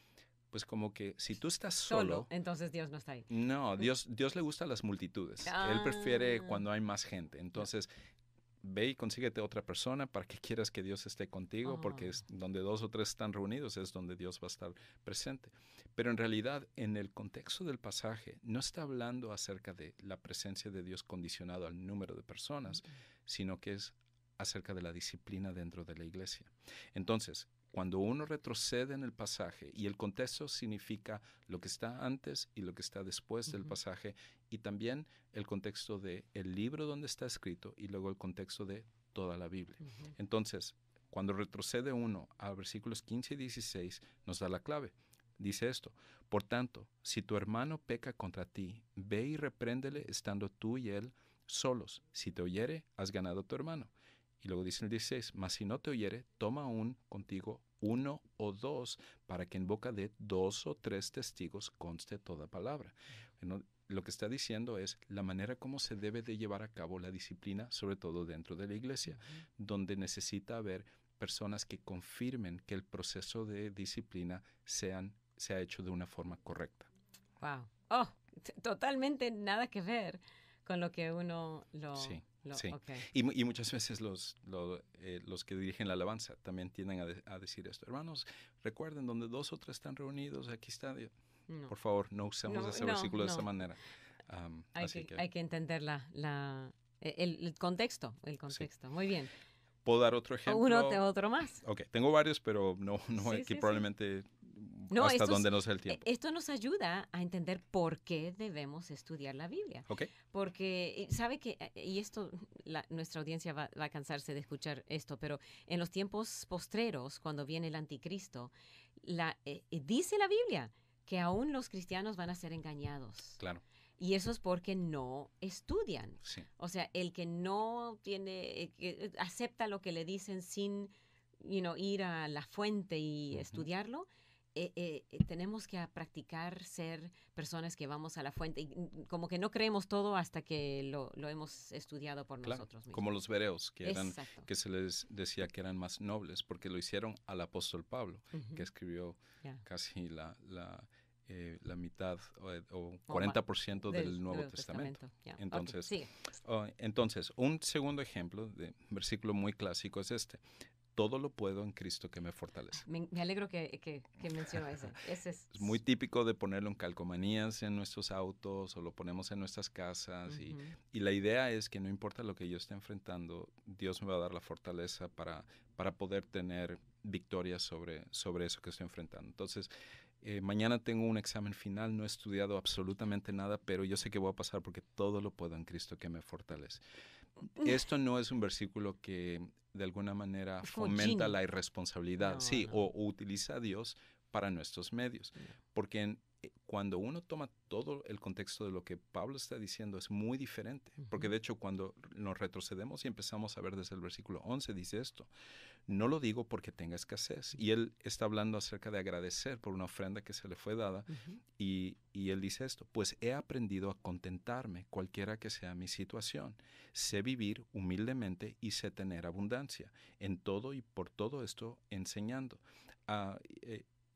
pues como que si tú estás solo, entonces Dios no está ahí. No, Dios le gusta las multitudes. Él prefiere cuando hay más gente. Entonces, ve y consíguete otra persona para que quieras que Dios esté contigo, porque es donde 2 o 3 están reunidos es donde Dios va a estar presente. Pero en realidad, en el contexto del pasaje, no está hablando acerca de la presencia de Dios condicionado al número de personas, sino que es acerca de la disciplina dentro de la iglesia. Entonces, cuando uno retrocede en el pasaje, y el contexto significa lo que está antes y lo que está después del pasaje, y también el contexto del libro donde está escrito, y luego el contexto de toda la Biblia. Entonces, cuando retrocede uno a versículos 15 y 16, nos da la clave. Dice esto: por tanto, si tu hermano peca contra ti, ve y repréndele estando tú y él solos. Si te oyere, has ganado a tu hermano. Y luego dice el 16, mas si no te oyere, toma aún contigo 1 o 2, para que en boca de 2 o 3 testigos conste toda palabra. Bueno, lo que está diciendo es la manera como se debe de llevar a cabo la disciplina, sobre todo dentro de la iglesia, donde necesita haber personas que confirmen que el proceso de disciplina se ha hecho de una forma correcta. Wow. Totalmente nada que ver con lo que uno Sí. Okay. Y muchas veces los que dirigen la alabanza también tienden a decir esto. Hermanos, recuerden, donde 2 o 3 están reunidos, aquí está. Por favor, no usemos ese versículo de esa manera. Hay que entender el contexto. Sí. Muy bien. ¿Puedo dar otro ejemplo? Otro más. Ok, tengo varios, pero no Sí, aquí sí, sí. probablemente No, hasta donde nos dé el tiempo. esto nos ayuda a entender por qué debemos estudiar la Biblia. Ok, Porque sabe que, y esto, nuestra audiencia va a cansarse de escuchar esto, pero en los tiempos postreros, cuando viene el anticristo, dice la Biblia que aún los cristianos van a ser engañados. claro, Y eso es porque no estudian. sí. O sea, el que no acepta lo que le dicen sin ir a la fuente y Ujú. estudiarlo, tenemos que practicar ser personas que vamos a la fuente y como que no creemos todo hasta que lo hemos estudiado por Claro, nosotros mismos. como los bereos, Exacto. que se les decía que eran más nobles, porque lo hicieron al apóstol Pablo, Ujú. que escribió Ya. casi la mitad o O 40% del Nuevo Testamento. Ya. Ok, Entonces, sigue. Entonces, un segundo ejemplo de versículo muy clásico es este. Todo lo puedo en Cristo que me fortalece. Me alegro que mencionó ese. Ese es Es muy típico de ponerlo en calcomanías en nuestros autos o lo ponemos en nuestras casas Ujú. y la idea es que no importa lo que yo esté enfrentando, Dios me va a dar la fortaleza para poder tener victoria sobre eso que estoy enfrentando. Entonces, mañana tengo un examen final, no he estudiado absolutamente nada, pero yo sé que voy a pasar porque todo lo puedo en Cristo que me fortalece. Esto no es un versículo que de alguna manera Es como fomenta Gini. la irresponsabilidad, No, sí, no. o utiliza a Dios para nuestros medios. No. Porque cuando uno toma todo el contexto de lo que Pablo está diciendo es muy diferente. Porque de hecho cuando nos retrocedemos y empezamos a ver desde el versículo 11 dice esto, no lo digo porque tenga escasez. Y él está hablando acerca de agradecer por una ofrenda que se le fue dada. Ujú. Y él dice esto, pues he aprendido a contentarme cualquiera que sea mi situación. Sé vivir humildemente y sé tener abundancia. En todo y por todo esto enseñando.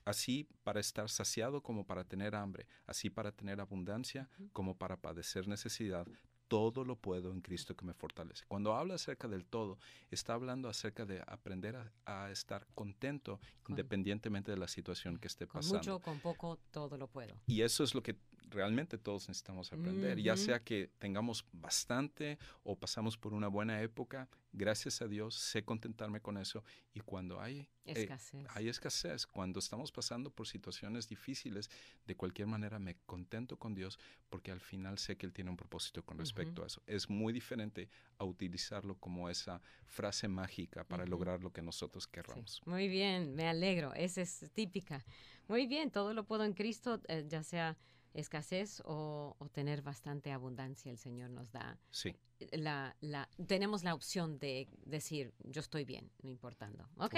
Así para estar saciado como para tener hambre, así para tener abundancia como para padecer necesidad. Todo lo puedo en Cristo que me fortalece. Cuando habla acerca del todo, está hablando acerca de aprender a estar contento independientemente de la situación que esté Con pasando. mucho, con poco, todo lo puedo. Y eso es lo que realmente todos necesitamos aprender, ya sea que tengamos bastante o pasamos por una buena época, gracias a Dios sé contentarme con eso y cuando hay escasez, cuando estamos pasando por situaciones difíciles, de cualquier manera me contento con Dios porque al final sé que Él tiene un propósito con respecto a eso. Es muy diferente a utilizarlo como esa frase mágica para lograr lo que nosotros querramos. Sí. Muy bien, me alegro, esa es típica. Muy bien, todo lo puedo en Cristo, ya sea escasez o tener bastante abundancia, el Señor nos da. Sí. Tenemos la opción de decir, yo estoy bien, no importando. Ok.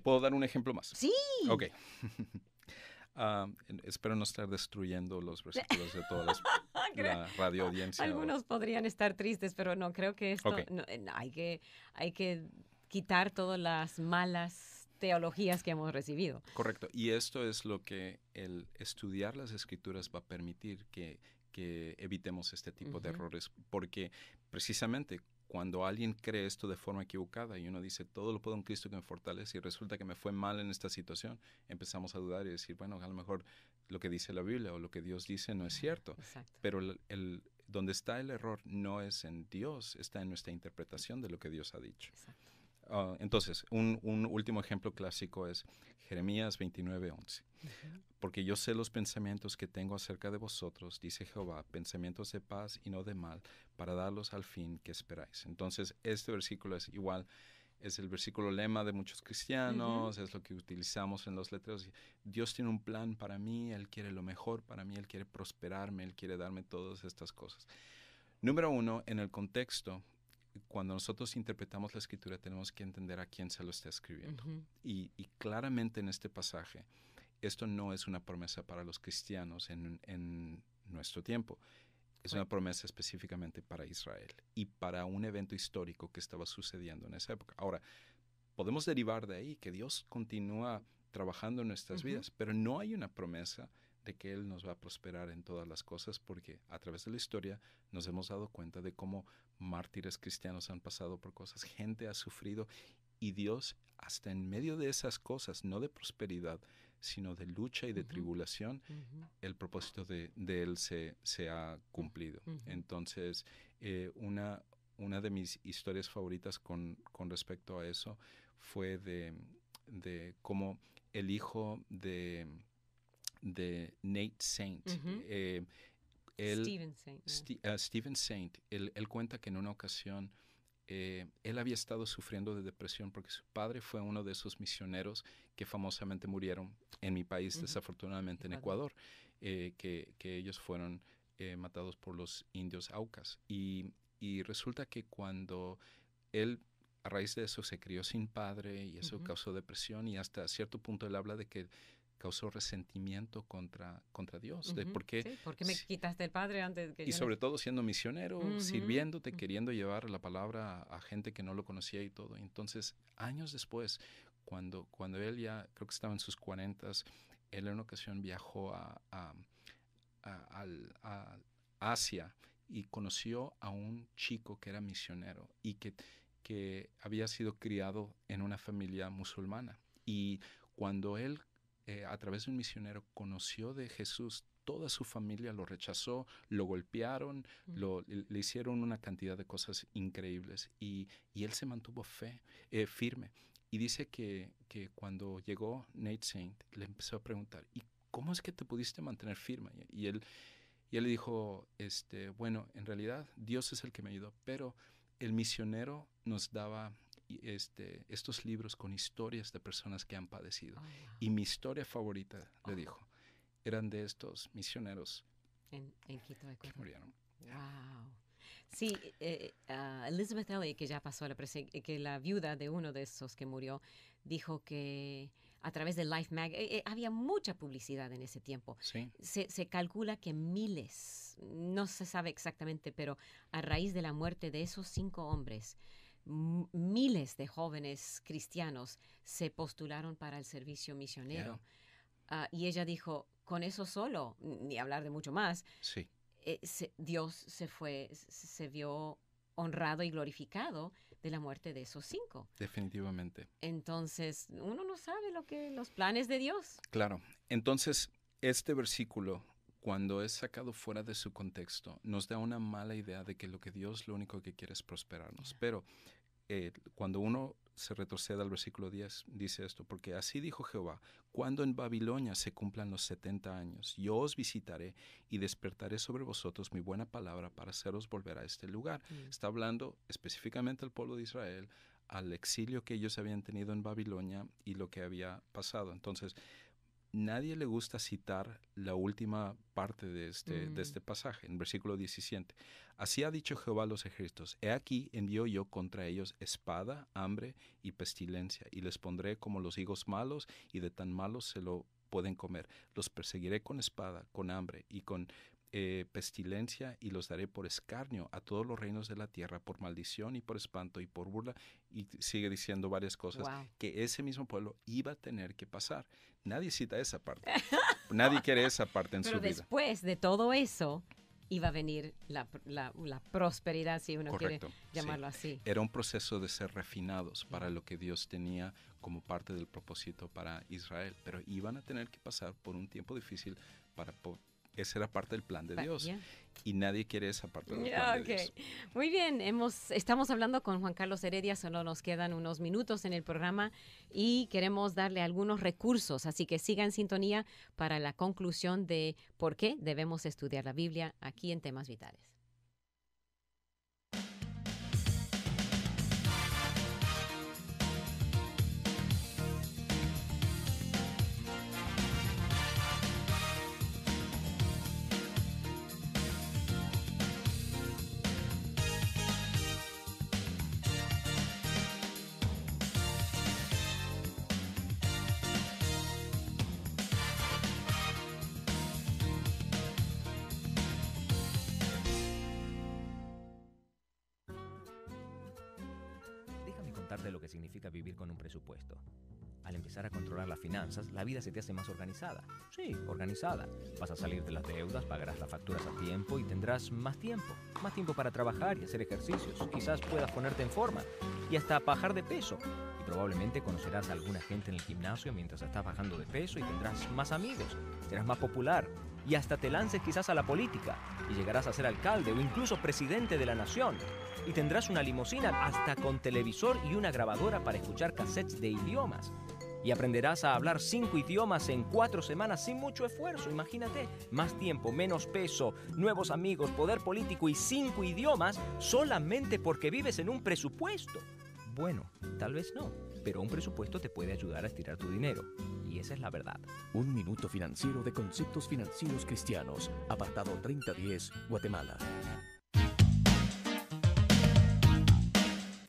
¿Puedo dar un ejemplo más? Sí. Ok. Espero no estar destruyendo los versículos de toda la radio audiencia. Algunos podrían estar tristes, pero no, creo que esto hay que quitar todas las malas teologías que hemos recibido. Correcto. Y esto es lo que el estudiar las Escrituras va a permitir que evitemos este tipo de errores. Porque precisamente cuando alguien cree esto de forma equivocada y uno dice, todo lo puedo en Cristo que me fortalece y resulta que me fue mal en esta situación, empezamos a dudar y decir, bueno, a lo mejor lo que dice la Biblia o lo que Dios dice no es cierto. Exacto. Pero donde está el error no es en Dios, está en nuestra interpretación de lo que Dios ha dicho. Exacto. Entonces, un último ejemplo clásico es Jeremías 29:11. Porque yo sé los pensamientos que tengo acerca de vosotros, dice Jehová, pensamientos de paz y no de mal, para darlos al fin que esperáis. Entonces, este versículo es igual, es el versículo lema de muchos cristianos, es lo que utilizamos en los letreros. Dios tiene un plan para mí, Él quiere lo mejor para mí, Él quiere prosperarme, Él quiere darme todas estas cosas. Número uno, en el contexto, cuando nosotros interpretamos la Escritura tenemos que entender a quién se lo está escribiendo. Y claramente en este pasaje, esto no es una promesa para los cristianos en nuestro tiempo. Es una promesa específicamente para Israel y para un evento histórico que estaba sucediendo en esa época. Ahora, podemos derivar de ahí que Dios continúa trabajando en nuestras vidas, pero no hay una promesa de que Él nos va a prosperar en todas las cosas porque a través de la historia nos hemos dado cuenta de cómo mártires cristianos han pasado por cosas, gente ha sufrido y Dios hasta en medio de esas cosas, no de prosperidad, sino de lucha y de tribulación, el propósito de Él se ha cumplido. Entonces, una de mis historias favoritas con respecto a eso fue de cómo el hijo de Nate Saint, Stephen Saint, él cuenta que en una ocasión él había estado sufriendo de depresión porque su padre fue uno de esos misioneros que famosamente murieron en mi país, desafortunadamente en Ecuador, que ellos fueron matados por los indios Aucas. Y resulta que cuando él, a raíz de eso, se crió sin padre y eso causó depresión, y hasta cierto punto él habla de que causó resentimiento contra Dios. De por qué, sí, porque me quitaste el padre antes que y sobre todo siendo misionero, sirviéndote, queriendo llevar la palabra a gente que no lo conocía y todo. Entonces, años después, cuando él ya, creo que estaba en sus 40s, él en una ocasión viajó a Asia y conoció a un chico que era misionero y que había sido criado en una familia musulmana. Y cuando él, a través de un misionero, conoció de Jesús, toda su familia lo rechazó, lo golpearon, le hicieron una cantidad de cosas increíbles, y él se mantuvo firme. Y dice que cuando llegó Nate Saint, le empezó a preguntar, ¿y cómo es que te pudiste mantener firme? Y él le dijo, bueno, en realidad Dios es el que me ayudó, pero el misionero nos daba estos libros con historias de personas que han padecido. Y mi historia favorita, le dijo, eran de estos misioneros en Quito, Ecuador, que murieron. Wow. Sí, Elizabeth Elliot, que ya pasó que la viuda de uno de esos que murió, dijo que a través de Life Mag, había mucha publicidad en ese tiempo. Sí. Se calcula que miles, no se sabe exactamente, pero a raíz de la muerte de esos 5 hombres, miles de jóvenes cristianos se postularon para el servicio misionero. Y ella dijo, con eso solo, ni hablar de mucho más, sí. Dios se vio honrado y glorificado de la muerte de esos 5. Definitivamente. Entonces, uno no sabe los planes de Dios. Claro. Entonces, este versículo, cuando es sacado fuera de su contexto, nos da una mala idea de que Dios lo único que quiere es prosperarnos. Pero cuando uno se retrocede al versículo 10, dice esto, porque así dijo Jehová, cuando en Babilonia se cumplan los 70 años, yo os visitaré y despertaré sobre vosotros mi buena palabra para haceros volver a este lugar. Está hablando específicamente al pueblo de Israel, al exilio que ellos habían tenido en Babilonia y lo que había pasado. Entonces, nadie le gusta citar la última parte de este pasaje, en versículo 17. Así ha dicho Jehová a los ejércitos, he aquí envío yo contra ellos espada, hambre y pestilencia, y les pondré como los higos malos, y de tan malos se lo pueden comer. Los perseguiré con espada, con hambre y con pestilencia, y los daré por escarnio a todos los reinos de la tierra, por maldición y por espanto y por burla. Y sigue diciendo varias cosas que ese mismo pueblo iba a tener que pasar. Nadie cita esa parte. Nadie quiere esa parte en su vida. Pero después de todo eso, iba a venir la prosperidad, si uno quiere llamarlo así. Era un proceso de ser refinados para lo que Dios tenía como parte del propósito para Israel. Pero iban a tener que pasar por un tiempo difícil para esa era parte del plan de Dios. Y nadie quiere esa parte del plan de Dios. Muy bien, estamos hablando con Juan Carlos Heredia, solo nos quedan unos minutos en el programa y queremos darle algunos recursos, así que sigan en sintonía para la conclusión de por qué debemos estudiar la Biblia aquí en Temas Vitales. De lo que significa vivir con un presupuesto. Al empezar a controlar las finanzas, la vida se te hace más organizada. Sí, organizada. Vas a salir de las deudas, pagarás las facturas a tiempo y tendrás más tiempo. Más tiempo para trabajar y hacer ejercicios. Quizás puedas ponerte en forma y hasta bajar de peso. Y probablemente conocerás a alguna gente en el gimnasio mientras estás bajando de peso y tendrás más amigos. Serás más popular y hasta te lances quizás a la política y llegarás a ser alcalde o incluso presidente de la nación. Y tendrás una limusina hasta con televisor y una grabadora para escuchar cassettes de idiomas. Y aprenderás a hablar 5 idiomas en 4 semanas sin mucho esfuerzo. Imagínate, más tiempo, menos peso, nuevos amigos, poder político y 5 idiomas solamente porque vives en un presupuesto. Bueno, tal vez no, pero un presupuesto te puede ayudar a estirar tu dinero. Y esa es la verdad. Un minuto financiero de conceptos financieros cristianos. Apartado 3010, Guatemala.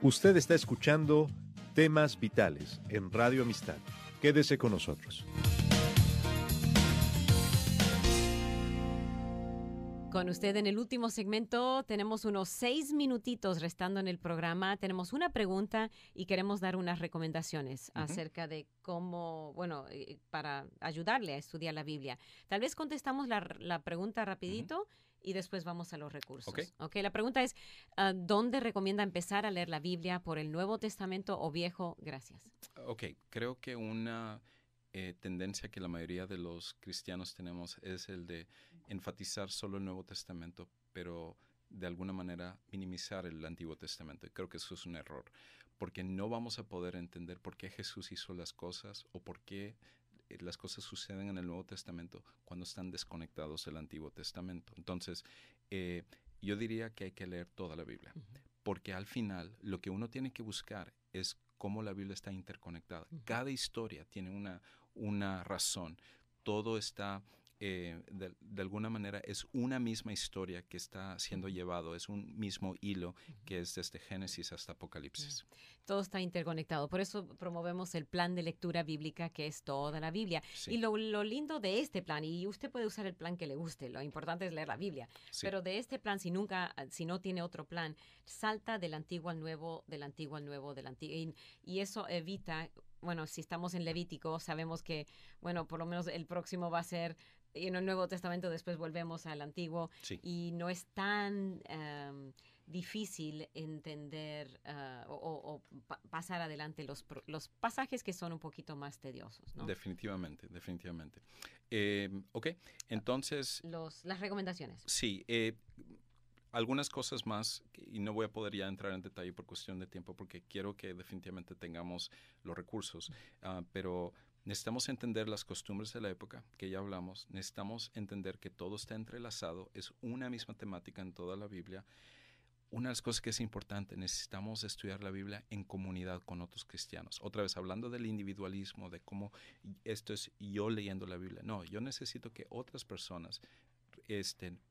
Usted está escuchando Temas Vitales en Radio Amistad. Quédese con nosotros. Con usted en el último segmento tenemos unos 6 minutitos restando en el programa. Tenemos una pregunta y queremos dar unas recomendaciones acerca de cómo, para ayudarle a estudiar la Biblia. Tal vez contestamos la pregunta rapidito y después vamos a los recursos. Okay, la pregunta es, ¿dónde recomienda empezar a leer la Biblia? ¿Por el Nuevo Testamento o Viejo? Gracias. Ok, creo que una tendencia que la mayoría de los cristianos tenemos es el de enfatizar solo el Nuevo Testamento, pero de alguna manera minimizar el Antiguo Testamento. Y creo que eso es un error, porque no vamos a poder entender por qué Jesús hizo las cosas o por qué las cosas suceden en el Nuevo Testamento cuando están desconectados del Antiguo Testamento. Entonces, yo diría que hay que leer toda la Biblia, porque al final lo que uno tiene que buscar es cómo la Biblia está interconectada. Cada historia tiene una razón. Todo está, de alguna manera, es una misma historia que está siendo llevado, es un mismo hilo que es desde Génesis hasta Apocalipsis. Todo está interconectado. Por eso promovemos el plan de lectura bíblica, que es toda la Biblia. Sí. Y lo lindo de este plan, y usted puede usar el plan que le guste, lo importante es leer la Biblia, pero de este plan, si no tiene otro plan, salta del antiguo al nuevo, del antiguo al nuevo, y eso evita, si estamos en Levítico, sabemos que, por lo menos el próximo va a ser en el Nuevo Testamento, después volvemos al Antiguo, y no es tan difícil entender o pasar adelante los pasajes que son un poquito más tediosos, ¿no? Definitivamente. Ok, entonces... Las recomendaciones. Sí, algunas cosas más, y no voy a poder ya entrar en detalle por cuestión de tiempo, porque quiero que definitivamente tengamos los recursos, pero necesitamos entender las costumbres de la época, que ya hablamos. Necesitamos entender que todo está entrelazado, es una misma temática en toda la Biblia. Una de las cosas que es importante, necesitamos estudiar la Biblia en comunidad con otros cristianos. Otra vez, hablando del individualismo, de cómo esto es yo leyendo la Biblia. No, yo necesito que otras personas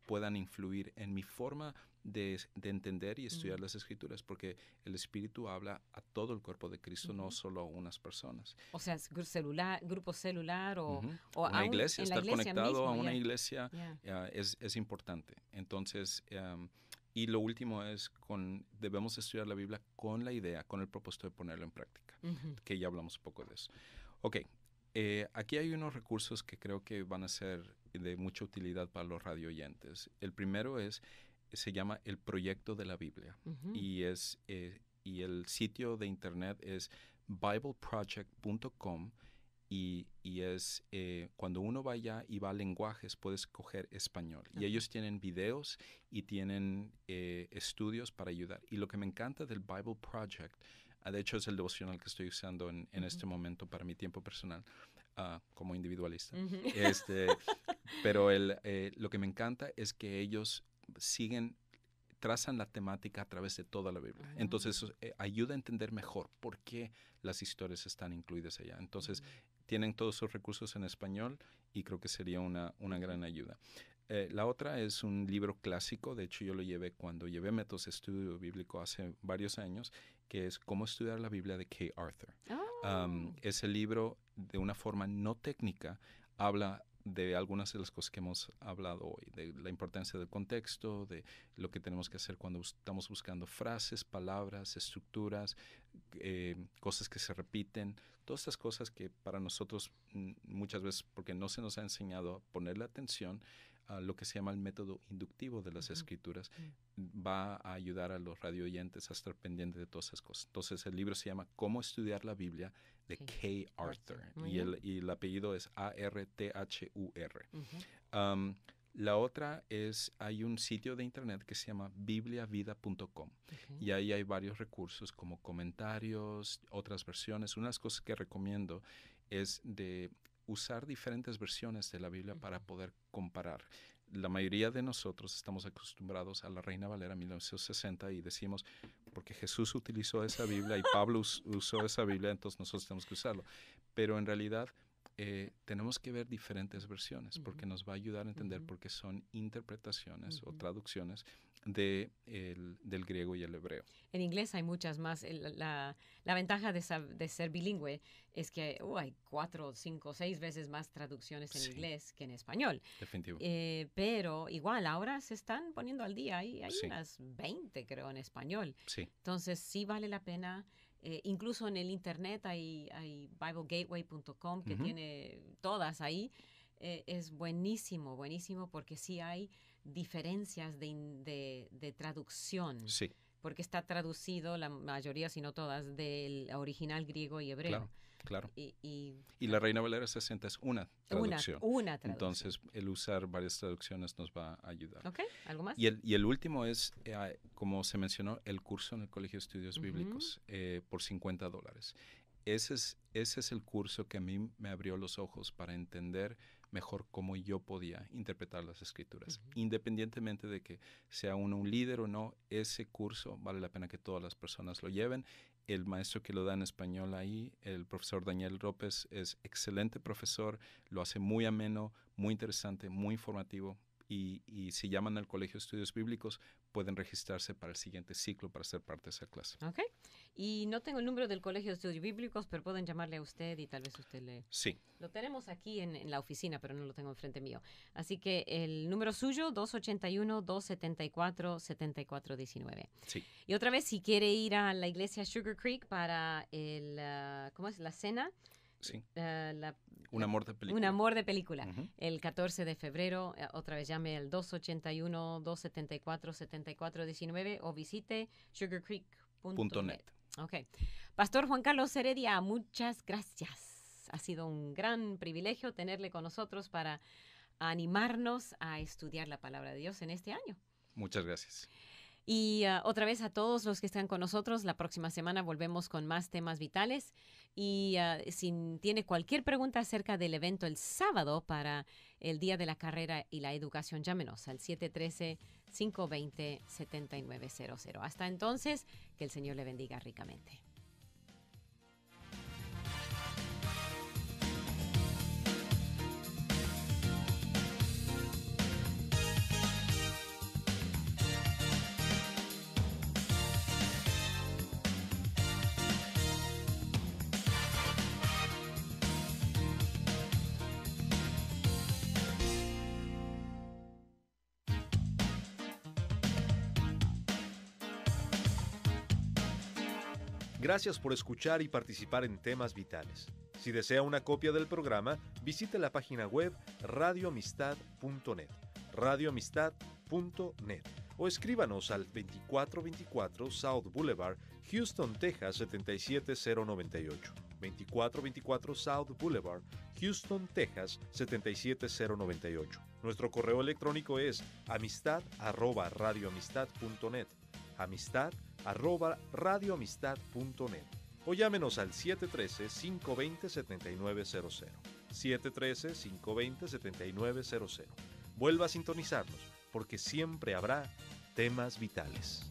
puedan influir en mi forma de entender y estudiar las Escrituras, porque el Espíritu habla a todo el cuerpo de Cristo, no solo a unas personas. O sea, grupo celular o una iglesia, estar conectado mismo, a una iglesia es importante. Entonces, y lo último es debemos estudiar la Biblia con la idea, con el propósito de ponerlo en práctica, que ya hablamos un poco de eso. Ok, aquí hay unos recursos que creo que van a ser de mucha utilidad para los radio oyentes. El primero se llama el Proyecto de la Biblia, y el sitio de internet es bibleproject.com, y es cuando uno vaya y va a lenguajes, puedes escoger español. Y ellos tienen videos y tienen estudios para ayudar. Y lo que me encanta del Bible Project, de hecho es el devocional que estoy usando en este momento para mi tiempo personal, como individualista. Pero lo que me encanta es que ellos trazan la temática a través de toda la Biblia. Entonces, eso ayuda a entender mejor por qué las historias están incluidas allá. Entonces, tienen todos sus recursos en español y creo que sería una gran ayuda. La otra es un libro clásico, de hecho yo lo llevé cuando llevé métodos de estudio bíblico hace varios años, que es Cómo estudiar la Biblia de Kay Arthur. Ese libro, de una forma no técnica, habla de algunas de las cosas que hemos hablado hoy, de la importancia del contexto, de lo que tenemos que hacer cuando estamos buscando frases, palabras, estructuras, cosas que se repiten, todas estas cosas que para nosotros muchas veces, porque no se nos ha enseñado a ponerle atención, lo que se llama el método inductivo de las escrituras, va a ayudar a los radio oyentes a estar pendientes de todas esas cosas. Entonces el libro se llama Cómo estudiar la Biblia, de Kay Arthur, y el apellido es Arthur. La otra es, hay un sitio de internet que se llama bibliavida.com, y ahí hay varios recursos como comentarios, otras versiones. Una de las cosas que recomiendo es de usar diferentes versiones de la Biblia para poder comparar. La mayoría de nosotros estamos acostumbrados a la Reina Valera 1960 y decimos, porque Jesús utilizó esa Biblia y Pablo usó esa Biblia, entonces nosotros tenemos que usarlo. Pero en realidad tenemos que ver diferentes versiones porque nos va a ayudar a entender porque son interpretaciones o traducciones del griego y el hebreo. En inglés hay muchas más. La ventaja de ser bilingüe es que hay 4, 5, 6 veces más traducciones en inglés que en español. Definitivo. Pero igual, ahora se están poniendo al día. Hay unas 20, creo, en español. Sí. Entonces, sí vale la pena. Incluso en el internet hay BibleGateway.com que tiene todas ahí. Es buenísimo, buenísimo, porque sí hay diferencias de traducción. Sí. Porque está traducido, la mayoría, si no todas, del original griego y hebreo. Claro. Y la Reina Valera 60 es una traducción. Una traducción. Entonces, el usar varias traducciones nos va a ayudar. Ok, ¿algo más? Y el último es, como se mencionó, el curso en el Colegio de Estudios Bíblicos por $50. Ese es el curso que a mí me abrió los ojos para entender mejor cómo yo podía interpretar las Escrituras. Independientemente de que sea uno un líder o no, ese curso vale la pena que todas las personas lo lleven. El maestro que lo da en español ahí, el profesor Daniel López, es excelente profesor, lo hace muy ameno, muy interesante, muy informativo. Y si llaman al Colegio de Estudios Bíblicos, pueden registrarse para el siguiente ciclo para ser parte de esa clase. Ok. Y no tengo el número del Colegio de Estudios Bíblicos, pero pueden llamarle a usted y tal vez usted le... Sí. Lo tenemos aquí en la oficina, pero no lo tengo enfrente mío. Así que el número suyo, 281-274-7419. Sí. Y otra vez, si quiere ir a la iglesia Sugar Creek para ¿cómo es? La cena. Sí. Un amor de película. Un amor de película. El 14 de febrero, otra vez llame al 281-274-7419 o visite sugarcreek.net. Ok. Pastor Juan Carlos Heredia, muchas gracias. Ha sido un gran privilegio tenerle con nosotros para animarnos a estudiar la palabra de Dios en este año. Muchas gracias. Y otra vez a todos los que están con nosotros, la próxima semana volvemos con más temas vitales. Y si tiene cualquier pregunta acerca del evento el sábado para el Día de la Carrera y la Educación, llámenos al 713-520-7900. Hasta entonces, que el Señor le bendiga ricamente. Gracias por escuchar y participar en Temas Vitales. Si desea una copia del programa, visite la página web radioamistad.net, radioamistad.net, o escríbanos al 2424 South Boulevard, Houston, Texas 77098. 2424 South Boulevard, Houston, Texas 77098. Nuestro correo electrónico es amistad@radioamistad.net. amistad@radioamistad.net, o llámenos al 713-520-7900. 713-520-7900. Vuelva a sintonizarnos, porque siempre habrá temas vitales.